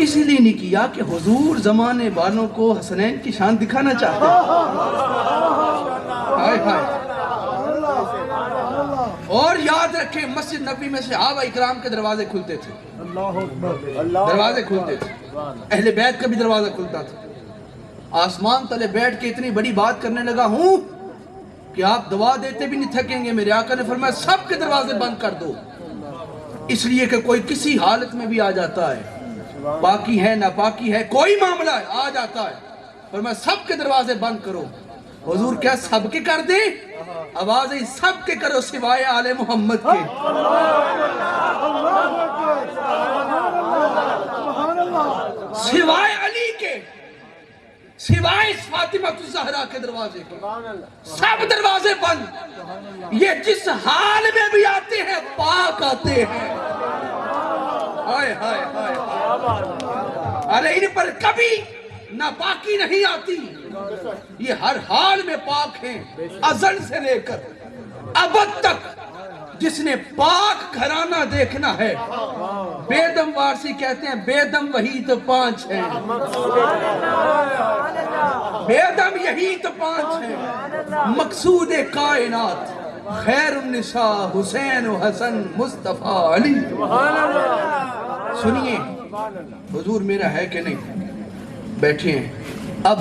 اس لیے نہیں کیا کہ حضور زمانے والوں کو حسنین کی شان دکھانا چاہتے ہیں۔ اور یاد رکھیں مسجد نبوی میں صحابہ اکرام کے دروازے کھلتے تھے، دروازے کھلتے تھے، اہل بیت کا بھی دروازہ کھلتا تھا۔ آسمان تلے بیٹھ کے اتنی بڑی بات کرنے لگا ہوں کہ آپ دعا دیتے بھی نہیں تھکیں گے۔ میرے آقا نے فرمایا سب کے دروازے بند کر دو، اس لیے کہ کوئی کسی حالت میں بھی آ جاتا ہے، پاکی ہے ناپاکی ہے، کوئی معاملہ ہے آ جاتا ہے، فرمایا سب کے دروازے بند کرو۔ حضور کیا سب کے کر دیں؟ آوازیں سب کے کرو سوائے آل محمد کے۔ سوائے علی کے، سوائے فاطمہ الزہرا کے دروازے کے، سب دروازے بند۔ یہ جس حال میں بھی آتے ہیں پاک آتے ہیں۔ ہائے ہائے ہائے، ارے ان پر کبھی ناپاکی نہیں آتی، یہ ہر حال میں پاک ہیں، ازل سے لے کر ابد تک۔ جس نے پاک گھرانہ دیکھنا ہے، بے دم وارسی کہتے ہیں بے دم وہی تو 5 ہیں، بے دم یہی تو 5 ہیں۔ مقصود کائنات خیر النساء حسین و حسن مصطفیٰ علی۔ سنیے حضور میرا ہے کہ نہیں؟ بیٹھے ہیں۔ اب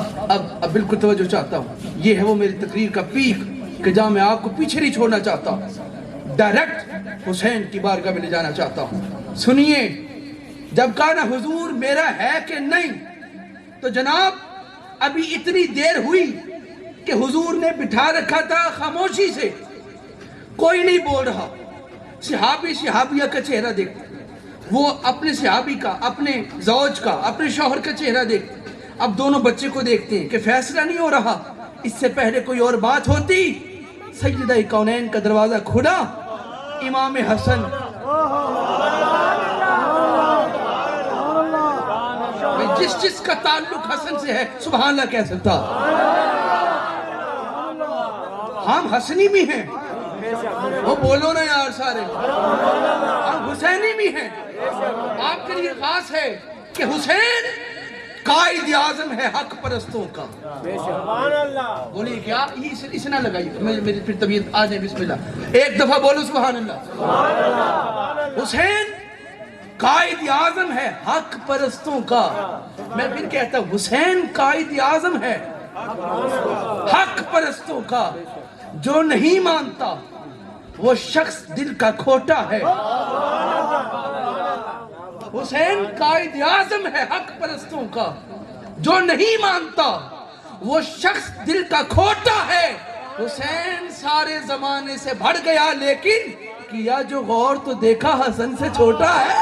بالکل توجہ چاہتا ہوں، یہ ہے وہ میری تقریر کا پیک کہ جہاں میں آپ کو پیچھے نہیں چھوڑنا چاہتا، ڈائریکٹ حسین کی بارگاہ میں لے جانا چاہتا ہوں۔ سنیے جب کہا نا حضور میرا ہے کہ نہیں، تو جناب ابھی اتنی دیر ہوئی کہ حضور نے بٹھا رکھا تھا خاموشی سے، کوئی نہیں بول رہا. صحابی صحابیہ کا چہرہ دیکھتے، وہ اپنے صحابی کا، اپنے زوج کا، اپنے شوہر کا چہرہ دیکھتے. اب دونوں بچے کو دیکھتے ہیں کہ فیصلہ نہیں ہو رہا. اس سے پہلے کوئی اور بات ہوتی. سیدہ کونین کا دروازہ کھلا، امام حسن جس کا تعلق حسن سے ہے سبحان اللہ کہہ سکتا. ہم حسنی بھی ہیں، وہ بولو نا یار سارے، ہم حسینی بھی ہیں. آپ کے لیے خاص ہے کہ حسین قائد اعظم ہے حق پرستوں کا. بولیے کیا اس نہ لگائی میری پھر طبیعت آ جائے. بسم اللہ ایک دفعہ بولو سبحان اللہ. حسین قائد اعظم ہے حق پرستوں کا. میں پھر کہتا ہوں حسین قائد اعظم ہے حق پرستوں کا. جو نہیں مانتا وہ شخص دل کا کھوٹا ہے. حسین قائد اعظم ہے حق پرستوں کا. جو نہیں مانتا وہ شخص دل کا کھوٹا ہے. حسین سارے زمانے سے بڑھ گیا لیکن کیا جو غور تو دیکھا حسن سے چھوٹا ہے.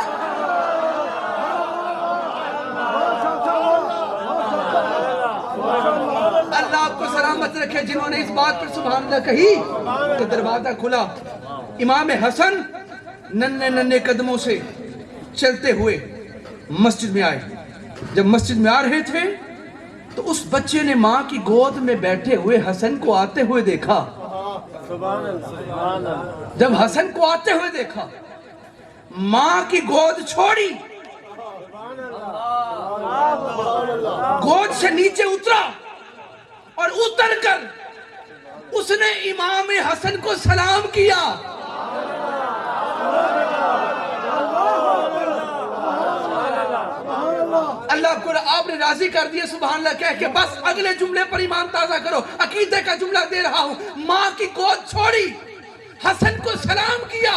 اللہ آپ کو سلامت رکھے جنہوں نے اس بات پر سبحان اللہ کہی کہ دروازہ کھلا. امام حسن ننھے ننھے قدموں سے چلتے ہوئے مسجد میں آئے. جب مسجد میں آ رہے تھے تو اس بچے نے ماں کی گود میں بیٹھے ہوئے حسن کو آتے ہوئے دیکھا. جب حسن کو آتے ہوئے دیکھا ماں کی گود چھوڑی، گود سے نیچے اترا اور اتر کر اس نے امام حسن کو سلام کیا. اللہ کو آپ نے راضی کر دیا سبحان اللہ کہہ کے بس اگلے جملے پر ایمان تازہ کرو. عقیدے کا جملہ دے رہا ہوں. ماں کی گود چھوڑی، حسن کو سلام کیا،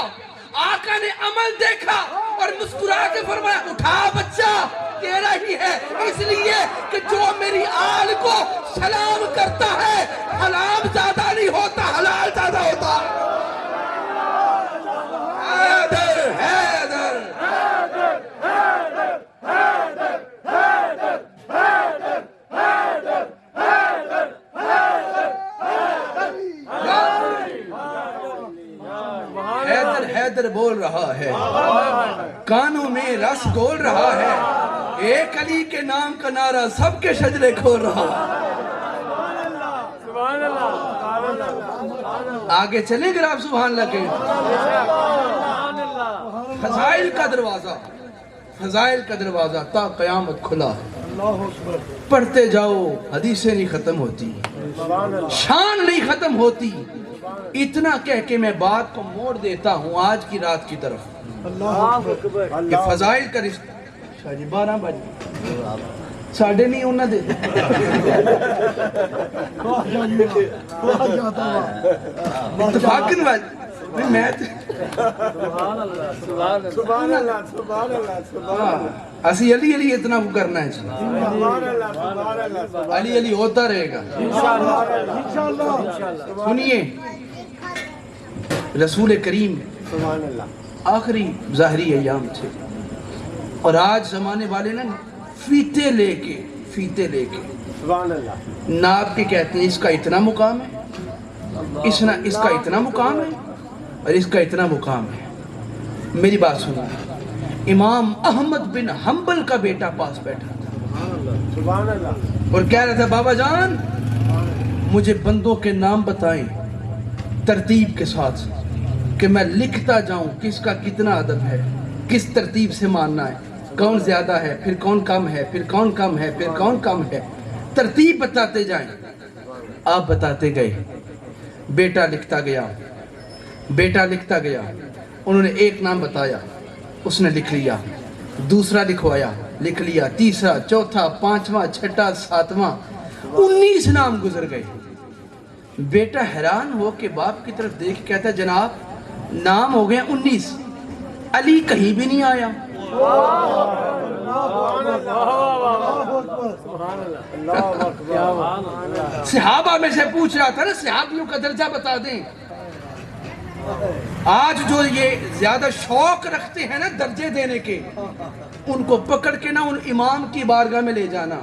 آقا نے عمل دیکھا اور مسکرا کے فرمایا اٹھا بچہ تیرا ہی ہے، اس لیے کہ جو میری آل کو سلام کرتا ہے حرام زیادہ نہیں ہوتا حلال زیادہ ہوتا. حیدر حیدر حیدر حیدر بول رہا ہے، کانوں میں رس گول رہا ہے، ایک علی کے نام کا نعرہ سب کے شجرے کھول رہا ہے. آگے چلیں گر آپ سبحان اللہ کے. فضائل کا دروازہ، فضائل کا دروازہ تا قیامت کھلا ہے. پڑھتے جاؤ حدیثیں نہیں ختم ہوتی، شان نہیں ختم ہوتی. اتنا کہہ کے میں بات کو موڑ دیتا ہوں آج کی رات کی طرف. کہ فضائل کا رشتہ شاہ جی 12 بجے ساڑھے نہیں ہونا دے اتفاقن بات میں اسی علی علی اتنا کو کرنا ہے علی علی ہوتا رہے گا. سنیے رسول کریم آخری ظاہری ایام تھے اور آج زمانے والے نا فیتے لے کے ناپ کے کہتے ہیں اس کا اتنا مقام ہے، اس کا اتنا مقام ہے اور اس کا اتنا مقام ہے. میری بات سنو، امام احمد بن حنبل کا بیٹا پاس بیٹھا تھا اور کہہ رہا تھا بابا جان مجھے بندوں کے نام بتائیں ترتیب کے ساتھ کہ میں لکھتا جاؤں کس کا کتنا ادب ہے، کس ترتیب سے ماننا ہے، کون زیادہ ہے پھر کون کم ہے پھر کون کم ہے پھر کون کم ہے. ترتیب بتاتے جائیں. آپ بتاتے گئے، بیٹا لکھتا گیا، بیٹا لکھتا گیا. انہوں نے ایک نام بتایا، اس نے لکھ لیا. دوسرا لکھوایا، لکھ لیا. تیسرا، چوتھا، پانچواں، چھٹا، ساتواں، 19 نام گزر گئے. بیٹا حیران ہو کے باپ کی طرف دیکھ کہتا جناب نام ہو گئے 19، علی کہیں بھی نہیں آیا. صحابہ میں سے پوچھ رہا تھا نا، صحابیوں کا درجہ بتا دیں. آج جو یہ زیادہ شوق رکھتے ہیں نا درجے دینے کے، ان کو پکڑ کے نا ان امام کی بارگاہ میں لے جانا،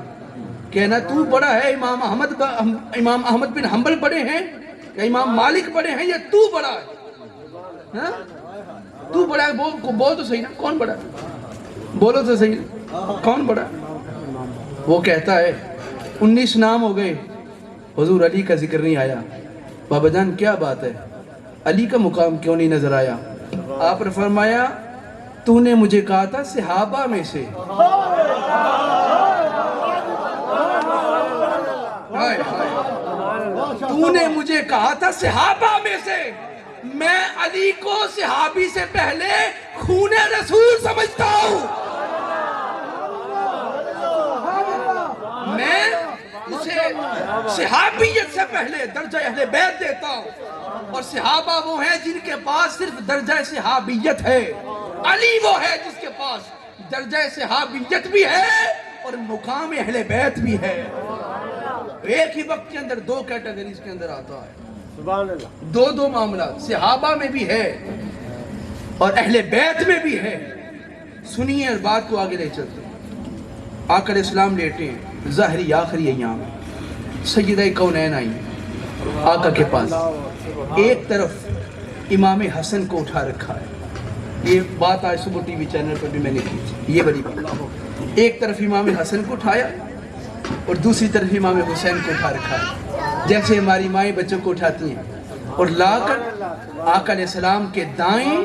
کہنا تو بڑا ہے، امام احمد بن حنبل بڑے ہیں یا امام مالک بڑے ہیں، یا تو بڑا ہے؟ ہاں؟ تو بڑا ہے، بول تو صحیح نا، کون بڑا ہے؟ بولو تو صحیح، کون بڑا ہے؟ وہ کہتا ہے 19 نام ہو گئے، حضور علی کا ذکر نہیں آیا. بابا جان کیا بات ہے، علی کا مقام کیوں نہیں نظر آیا؟ آپ نے فرمایا تو نے مجھے کہا تھا صحابہ میں سے. تو نے مجھے کہا تھا صحابہ میں سے. میں علی کو صحابی سے پہلے خون رسول سمجھتا ہوں. میں اسے صحابیت سے پہلے درجہ اہل بیت دیتا ہوں، اور صحابہ وہ ہیں جن کے پاس صرف درجہ صحابیت ہے. علی وہ ہے جس کے پاس درجہ صحابیت بھی ہے اور مقام اہل بیت بھی ہے. ایک ہی وقت کے اندر دو کیٹیگریز کے اندر آتا ہے. دو معاملات صحابہ میں بھی ہے اور اہل بیت میں بھی ہے. سنیے اور بات کو آگے لے چلتے ہیں. آقا علیہ السلام لیٹے ہیں، ظاہری آخری ایام، سیدہ کونین آئی آقا کے پاس. ایک طرف امام حسن کو اٹھا رکھا ہے. یہ بات آج صبح ٹی وی چینل پر بھی میں نے کی تھی، یہ بڑی بات. ایک طرف امام حسن کو اٹھایا اور دوسری طرف امام حسین کو اٹھا رکھا ہے، جیسے ہماری مائیں بچوں کو اٹھاتی ہیں، اور لا کر آقا علیہ السلام کے دائیں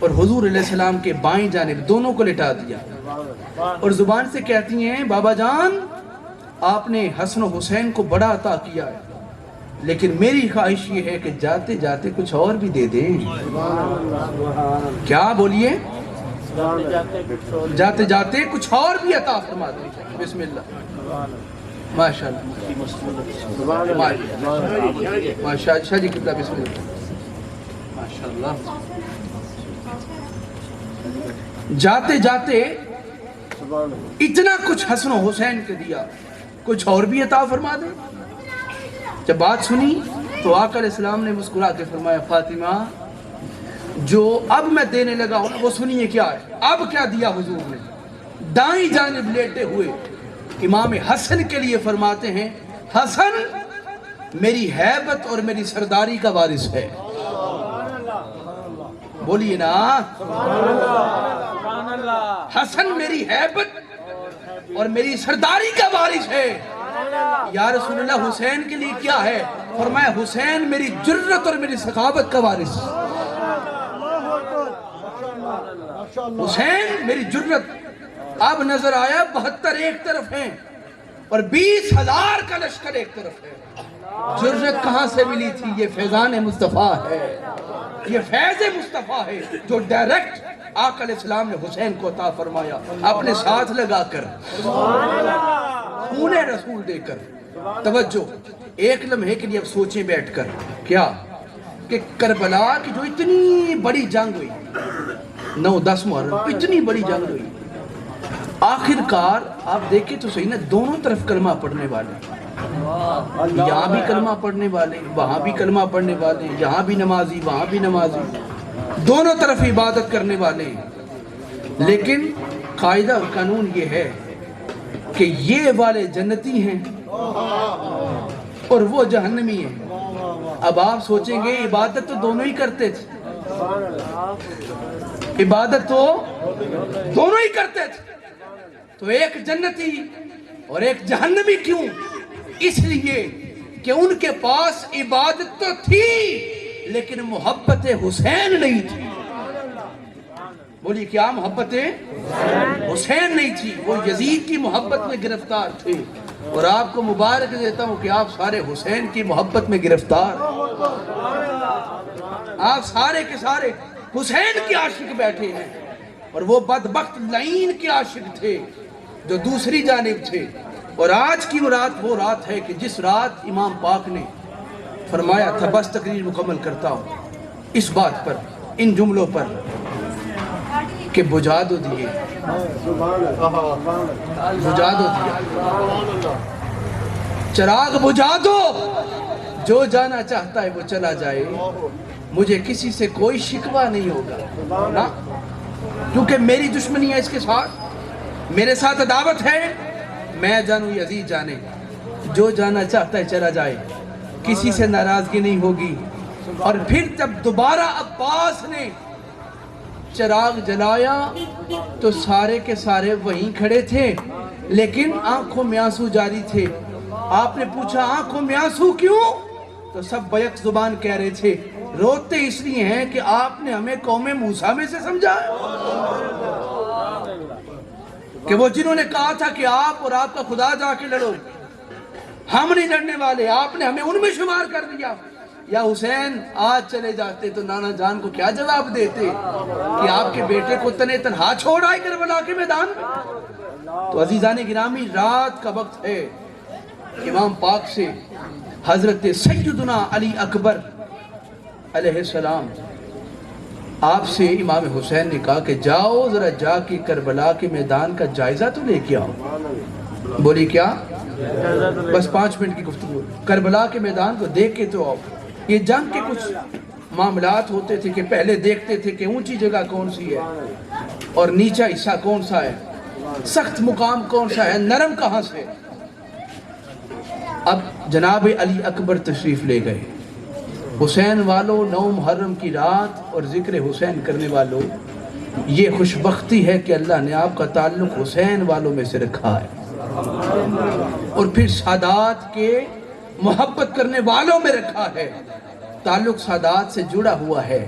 اور حضور علیہ السلام کے بائیں جانب دونوں کو لٹا دیا، اور زبان سے کہتی ہیں بابا جان آپ نے حسن و حسین کو بڑا عطا کیا ہے، لیکن میری خواہش یہ ہے کہ جاتے جاتے کچھ اور بھی دے دیں. کیا بولیے؟ جاتے جاتے کچھ اور بھی عطا فرما دیں. بسم اللہ. ماشاءاللہ ماشاءاللہ. شاہ جی قبلہ بسم اللہ. ماشاءاللہ. جاتے جاتے اتنا کچھ حسن و حسین کے دیا، کچھ اور بھی عطا فرما دیں. جب بات سنی تو آقا علیہ السلام نے مسکرا کے فرمایا فاطمہ جو اب میں دینے لگا ہوں وہ سنیے کیا ہے. اب کیا دیا حضور نے؟ دائیں جانب لیٹے ہوئے امام حسن کے لیے فرماتے ہیں حسن میری ہیبت اور میری سرداری کا وارث ہے. بولیے نا حسن میری ہیبت اور میری سرداری کا وارث ہے. یا رسول اللہ حسین کے لیے کیا ہے؟ فرمایا حسین میری جرت اور میری سخاوت کا وارث. حسین میری جرت. اب نظر آیا 72 ایک طرف ہیں اور 20,000 کا لشکر ایک طرف ہے. جرت کہاں سے ملی تھی؟ یہ فیضان مصطفیٰ ہے، یہ فیض مصطفیٰ ہے جو ڈائریکٹ آقا علیہ السلام نے حسین کو عطا فرمایا اپنے ساتھ لگا کر، خون رسول دے کر. توجہ ایک لمحے کے لیے اب سوچیں بیٹھ کر کیا کہ کربلا کی جو اتنی بڑی جنگ ہوئی 9-10 محرم، اتنی بڑی جنگ ہوئی، آخر کار آپ دیکھیں تو صحیح نا دونوں طرف کلمہ پڑھنے والے، یہاں بھی کلمہ پڑھنے والے وہاں بھی کلمہ پڑھنے والے، یہاں بھی نمازی وہاں بھی نمازی، دونوں طرف عبادت کرنے والے ہیں. لیکن قاعدہ اور قانون یہ ہے کہ یہ والے جنتی ہیں اور وہ جہنمی ہیں. اب آپ سوچیں گے عبادت تو دونوں ہی کرتے تھے، عبادت تو دونوں ہی کرتے تھے، تو ایک جنتی اور ایک جہنمی کیوں؟ اس لیے کہ ان کے پاس عبادت تو تھی لیکن محبت حسین نہیں تھی. بولیے کیا محبت حسین نہیں تھی؟ وہ یزید کی محبت میں گرفتار تھے، اور آپ کو مبارک دیتا ہوں کہ آپ سارے حسین کی محبت میں گرفتار ہیں. آپ سارے کے سارے حسین کے عاشق بیٹھے ہیں، اور وہ بدبخت لعین کے عاشق تھے جو دوسری جانب تھے. اور آج کی وہ رات ہے کہ جس رات امام پاک نے فرمایا تھا، بس تقریر مکمل کرتا ہوں اس بات پر، ان جملوں پر، کہ بجھا دو دیے، بجھا دو دیے، چراغ بجھا دو، جو جانا چاہتا ہے وہ چلا جائے، مجھے کسی سے کوئی شکوہ نہیں ہوگا نا، کیونکہ میری دشمنی ہے اس کے ساتھ، میرے ساتھ عداوت ہے، میں جانوں یزید جانے، جو جانا چاہتا ہے چلا جائے، کسی سے ناراضگی نہیں ہوگی۔ اور پھر جب دوبارہ عباس نے چراغ جلایا تو سارے کے سارے وہیں کھڑے تھے، لیکن آنکھوں میں آنسو جاری تھے۔ آپ نے پوچھا آنکھوں میں آنسو کیوں؟ تو سب بیک زبان کہہ رہے تھے روتے اس لیے ہیں کہ آپ نے ہمیں قوم موسیٰ میں سے سمجھا، کہ وہ جنہوں نے کہا تھا کہ آپ اور آپ کا خدا جا کے لڑو، ہم نہیں لڑنے والے، آپ نے ہمیں ان میں شمار کر دیا۔ یا حسین آج چلے جاتے تو نانا جان کو کیا جواب دیتے کہ آپ کے بیٹے کو تنے تنہا چھوڑ آئے کربلا کے میدان میں؟ تو عزیزان گرامی، رات کا وقت ہے، امام پاک سے حضرت سیدنا علی اکبر علیہ السلام آپ سے امام حسین نے کہا کہ جاؤ ذرا جا کے کربلا کے میدان کا جائزہ تو لے کے آؤ۔ بولی کیا؟ بس 5 منٹ کی گفتگو، کربلا کے میدان کو دیکھ کے تو آؤ۔ یہ جنگ کے کچھ معاملات ہوتے تھے کہ پہلے دیکھتے تھے کہ اونچی جگہ کون سی ہے اور نیچا حصہ کون سا ہے، سخت مقام کون سا ہے، نرم کہاں سے۔ اب جناب علی اکبر تشریف لے گئے۔ حسین والوں، 9 محرم کی رات اور ذکر حسین کرنے والوں، یہ خوشبختی ہے کہ اللہ نے آپ کا تعلق حسین والوں میں سے رکھا ہے اور پھر سادات کے محبت کرنے والوں میں رکھا ہے، تعلق سادات سے جڑا ہوا ہے۔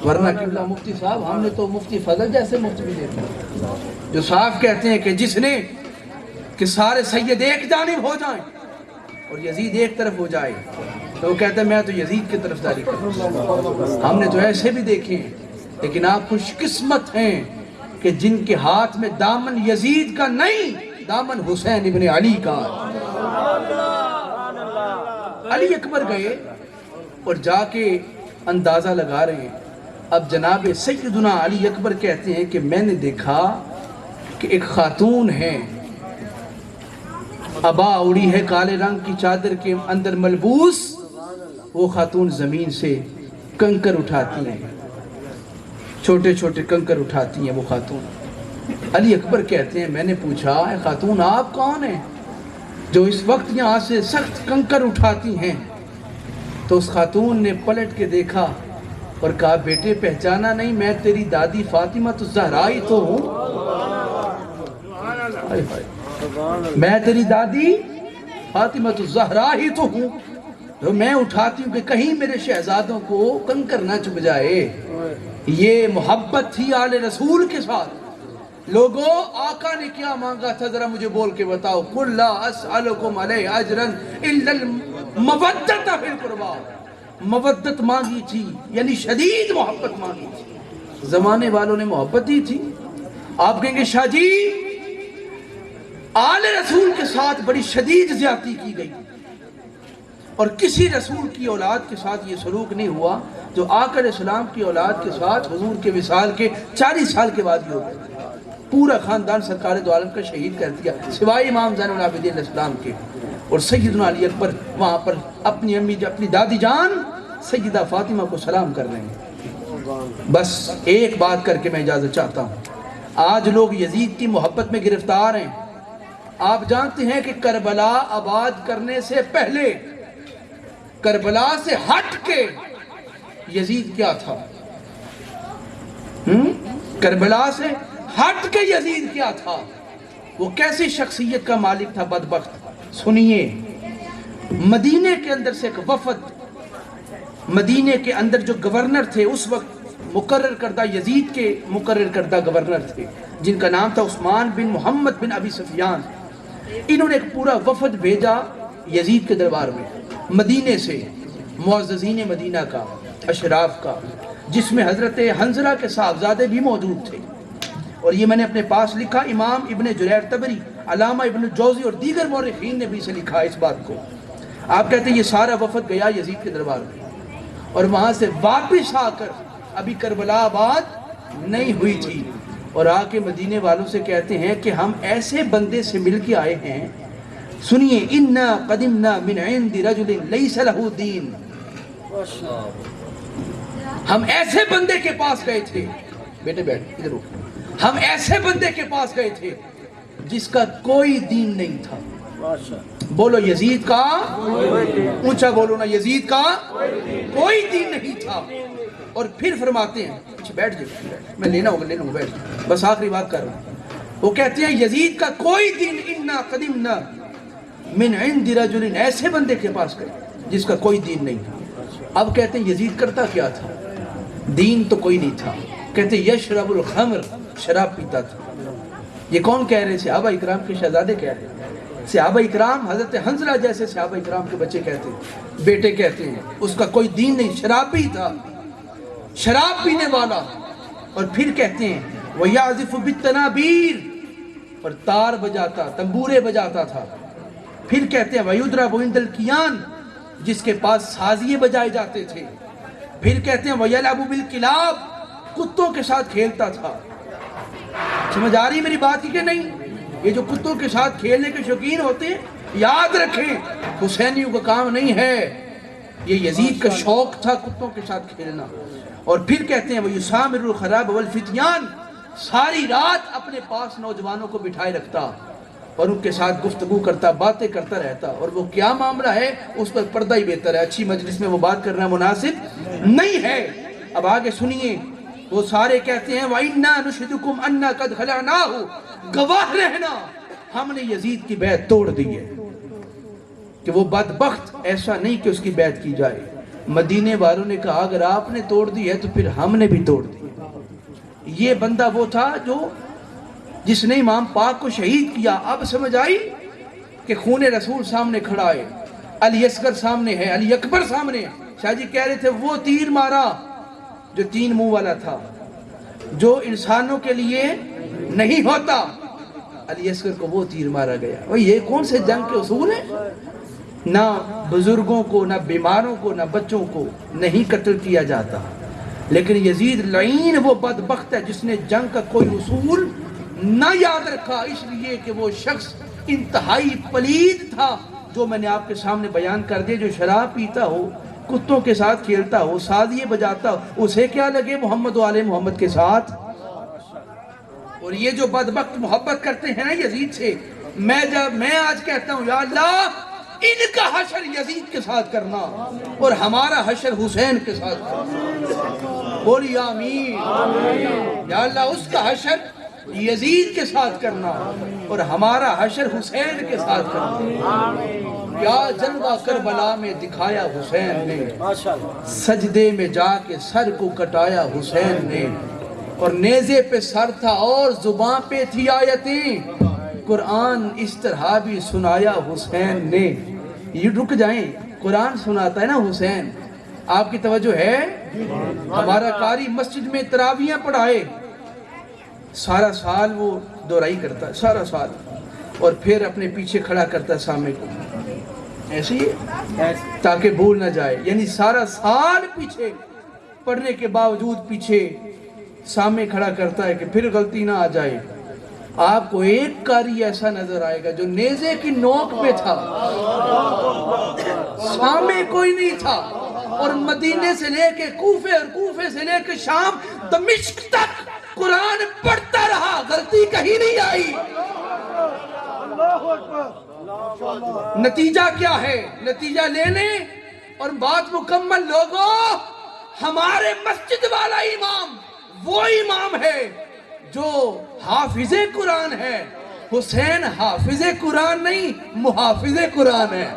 ورنہ قبلہ مفتی صاحب، ہم نے تو مفتی فضل جیسے مفتی بھی دیکھا جو صاف کہتے ہیں کہ جس نے کہ سارے سید ایک جانب ہو جائیں اور یزید ایک طرف ہو جائے تو وہ کہتا ہے میں تو یزید کی طرف داری کروں۔ ہم نے تو ایسے بھی دیکھے ہیں، لیکن آپ خوش قسمت ہیں کہ جن کے ہاتھ میں دامن یزید کا نہیں، دامن حسین ابن علی کا۔ علی اکبر گئے اور جا کے اندازہ لگا رہے ہیں۔ اب جناب سیدنا علی اکبر کہتے ہیں کہ میں نے دیکھا کہ ایک خاتون ہے، عبا اڑی ہے کالے رنگ کی چادر کے اندر ملبوس، وہ خاتون زمین سے کنکر اٹھاتی ہیں، چھوٹے چھوٹے کنکر اٹھاتی ہیں وہ خاتون۔ علی اکبر کہتے ہیں میں نے پوچھا اے خاتون آپ کون ہیں جو اس وقت یہاں سے سخت کنکر اٹھاتی ہیں؟ تو اس خاتون نے پلٹ کے دیکھا اور کہا بیٹے پہچانا نہیں، میں تیری دادی فاطمہ الزہرا ہی تو ہوں، میں تیری دادی فاطمہ الزہرا ہی تو ہوں، تو میں اٹھاتی ہوں کہ کہیں میرے شہزادوں کو کنکر نہ چبھ جائے۔ یہ محبت تھی آل رسول کے ساتھ۔ لوگوں آقا نے کیا مانگا تھا ذرا مجھے بول کے بتاؤ، قُلْ لَا أَسْأَلُكُمْ عَلَيْهِ أَجْرًا إِلَّا الْمَوَدَّةَ فِي الْقُرْبَى، مودت مانگی تھی یعنی شدید محبت مانگی تھی۔ زمانے والوں نے محبت دی تھی۔ آپ کہیں گے شاہ جی آل رسول کے ساتھ بڑی شدید زیادتی کی گئی اور کسی رسول کی اولاد کے ساتھ یہ سلوک نہیں ہوا جو آقا علیہ السلام کی اولاد کے ساتھ حضور کے وصال کے 40 سال کے بعد یہ ہو گیا۔ پورا خاندان سرکار دو عالم کا شہید کر دیا سوائے امام زین العابدین علیہ السلام کے، اور سیدنا علی اکبر وہاں پر اپنی امی اپنی دادی جان سیدہ فاطمہ کو سلام کر رہے ہیں۔ بس ایک بات کر کے میں اجازت چاہتا ہوں، آج لوگ یزید کی محبت میں گرفتار ہیں۔ آپ جانتے ہیں کہ کربلا آباد کرنے سے پہلے کربلا سے ہٹ کے یزید کیا تھا؟ کربلا سے ہٹ کے یزید کیا تھا؟ وہ کیسی شخصیت کا مالک تھا بدبخت؟ سنیے، مدینے کے اندر سے ایک وفد، مدینے کے اندر جو گورنر تھے اس وقت مقرر کردہ یزید کے مقرر کردہ گورنر تھے جن کا نام تھا عثمان بن محمد بن ابی سفیان، انہوں نے ایک پورا وفد بھیجا یزید کے دربار میں مدینے سے، معززین مدینہ کا، اشراف کا، جس میں حضرت حنظلہ کے صاحبزادے بھی موجود تھے۔ اور یہ میں نے اپنے پاس لکھا، امام ابن جریر طبری، علامہ ابن جوزی اور دیگر مورخین نے بھی اسے لکھا اس بات کو۔ آپ کہتے ہیں یہ سارا وفد گیا یزید کے دربار میں اور وہاں سے واپس آ کر ابھی کربلا آباد نہیں ہوئی تھی، اور آ کے مدینے والوں سے کہتے ہیں کہ ہم ایسے بندے سے مل کے آئے ہیں، سنیے، اِنَّا قَدِمْنَا مِنْ عِنْدِ رَجُلٍ لَيْسَ لَهُ دِین، ہم ایسے بندے کے پاس گئے تھے، بیٹے بیٹھ ادھر ہو، ہم ایسے بندے کے پاس گئے تھے جس کا کوئی دین نہیں تھا۔ بولو یزید کا، اونچا بولو نا، یزید کا کوئی دین نہیں تھا۔ اور پھر فرماتے ہیں، اچھا بیٹھ جائے، میں لینا ہوگا بیٹھ، بس آخری بات کر رہا ہوں۔ وہ کہتے ہیں یزید کا کوئی دین، اِنَّا قَدِمْنَا مِنْ عِنْدِ رَجُلٍ، ایسے بندے کے پاس گئے جس کا کوئی دین نہیں تھا۔ اب کہتے ہیں یزید کرتا کیا تھا؟ دین تو کوئی نہیں تھا، کہتے ہیں یشرب الخمر، شراب پیتا تھا۔ یہ کون کہہ رہے؟ صحابہ اکرام کے شہزادے کہہ رہے ہیں، صحابہ اکرام، حضرت حنظلہ جیسے صحابہ اکرام کے بچے کہتے ہیں، بیٹے کہتے ہیں اس کا کوئی دین نہیں، شرابی تھا، شراب پینے والا۔ اور پھر کہتے ہیں وَيَعْزِفُ بِالتَّنَابِيرِ، اور تار بجاتا، تنبورے بجاتا تھا۔ پھر کہتے ہیں وَيُدْرَبُ عِنْدَ الْقِيَانِ، جس کے پاس سازیے بجائے جاتے تھے۔ پھر کہتے ہیں وَيَلْعَبُ بِالْكِلَابِ، کتوں کے ساتھ کھیلتا تھا۔ سمجھ آ رہی میری بات کی کہ نہیں؟ یہ جو کتوں کے ساتھ کھیلنے کے شوقین ہوتے ہیں، یاد رکھیں حسینیوں کا کام نہیں ہے، یہ یزید کا شوق تھا کتوں کے ساتھ کھیلنا۔ اور پھر کہتے ہیں وَيُسَامِرُ الْخَرَابَ وَالْفِتْيَانِ، ساری رات اپنے پاس نوجوانوں کو بٹھائے رکھتا اور ان کے ساتھ گفتگو کرتا، باتیں کرتا رہتا۔ اور وہ کیا معاملہ ہے اس پر پردہ ہی بہتر ہے، اچھی مجلس میں وہ بات کرنا مناسب نہیں ہے۔ اب آگے سنیے، وہ سارے کہتے ہیں وَإِنَّا نُشْهِدُكُمْ أَنَّا قَدْ خَلَعْنَاهُ، گواہ رہنا ہم نے یزید کی بیعت توڑ دی ہے، کہ وہ بدبخت ایسا نہیں کہ اس کی بیعت کی جائے۔ مدینے والوں نے کہا اگر آپ نے توڑ دی ہے تو پھر ہم نے بھی توڑ دی۔ یہ بندہ وہ تھا جو جس نے امام پاک کو شہید کیا۔ اب سمجھ آئی کہ خون رسول سامنے کھڑا ہے، علی اصغر سامنے ہے، علی اکبر سامنے ہے۔ شاہ جی کہہ رہے تھے وہ تیر مارا جو 3 منہ والا تھا، جو انسانوں کے لیے نہیں ہوتا، علی اصغر کو وہ تیر مارا گیا۔ وہ یہ کون سے جنگ کے اصول ہیں؟ نہ بزرگوں کو، نہ بیماروں کو، نہ بچوں کو نہیں قتل کیا جاتا، لیکن یزید لعین وہ بدبخت ہے جس نے جنگ کا کوئی اصول نہ یاد رکھا، اس لیے کہ وہ شخص انتہائی پلید تھا، جو میں نے آپ کے سامنے بیان کر دیا، جو شراب پیتا ہو، کتوں کے ساتھ کھیلتا ہو، سازیے بجاتا ہو، اسے کیا لگے محمد و آل محمد کے ساتھ؟ اور یہ جو بدبخت محبت کرتے ہیں نا یزید سے، میں آج کہتا ہوں یا اللہ ان کا حشر یزید کے ساتھ کرنا اور ہمارا حشر حسین کے ساتھ کرنا، بولی آمین۔ یا اللہ اس کا حشر یزید کے ساتھ کرنا اور ہمارا حشر حسین کے ساتھ کرنا۔ کیا جلوہ کربلا میں دکھایا حسین نے، سجدے میں جا کے سر کو کٹایا حسین نے، اور نیزے پہ سر تھا اور زباں پہ تھی آیتیں، قرآن اس طرح بھی سنایا حسین نے۔ یہ رک جائیں، قرآن سناتا ہے نا حسین، آپ کی توجہ ہے؟ ہمارا قاری مسجد میں تراویحیں پڑھائے، سارا سال وہ دہرائی کرتا ہے، سارا سال، اور پھر اپنے پیچھے کھڑا کرتا ہے سامنے کو، ایسے ہی تاکہ بھول نہ جائے، یعنی سارا سال پیچھے پڑھنے کے باوجود پیچھے سامنے کھڑا کرتا ہے کہ پھر غلطی نہ آ جائے۔ آپ کو ایک قاری ایسا نظر آئے گا جو نیزے کی نوک پہ تھا، سامنے کوئی نہیں تھا، اور مدینے سے لے کے کوفے اور کوفے سے لے کے شام دمشق تک قرآن پڑھتا رہا، غلطی کہیں نہیں آئی۔ نتیجہ کیا ہے؟ نتیجہ لے لیں اور بات مکمل۔ لوگوں، ہمارے مسجد والا امام وہ امام ہے جو حافظ قرآن ہے، حسین حافظ قرآن نہیں محافظ قرآن ہے۔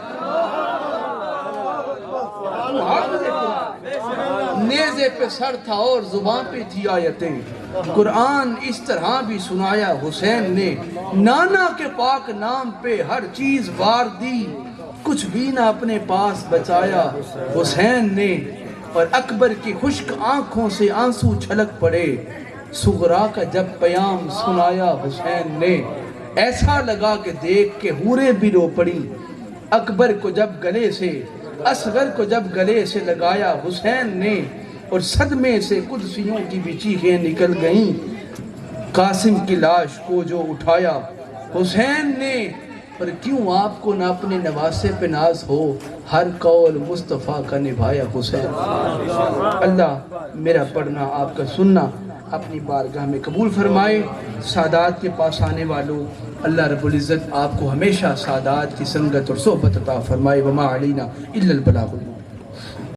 نیزے پہ سر تھا اور زبان پہ تھی آیتیں، قرآن اس طرح بھی سنایا حسین نے، نانا کے پاک نام پہ ہر چیز وار دی، کچھ بھی نہ اپنے پاس بچایا حسین نے، اور اکبر کی خشک آنکھوں سے آنسو چھلک پڑے، صغرا کا جب پیام سنایا حسین نے، ایسا لگا کہ دیکھ کے حوریں بھی رو پڑی، اکبر کو جب گلے سے، اصغر کو جب گلے سے لگایا حسین نے، اور صدمے سے قدسیوں کی بھی چیخیں نکل گئیں، قاسم کی لاش کو جو اٹھایا حسین نے، پر کیوں آپ کو نہ اپنے نواسے پہ ناز ہو، ہر قول مصطفیٰ کا نبھایا حسین۔ اللہ میرا پڑھنا آپ کا سننا اپنی بارگاہ میں قبول فرمائے۔ سادات کے پاس آنے والوں، اللہ رب العزت آپ کو ہمیشہ سادات کی سنگت اور صحبت عطا فرمائے۔ وما علینا الا البلاغ المبین۔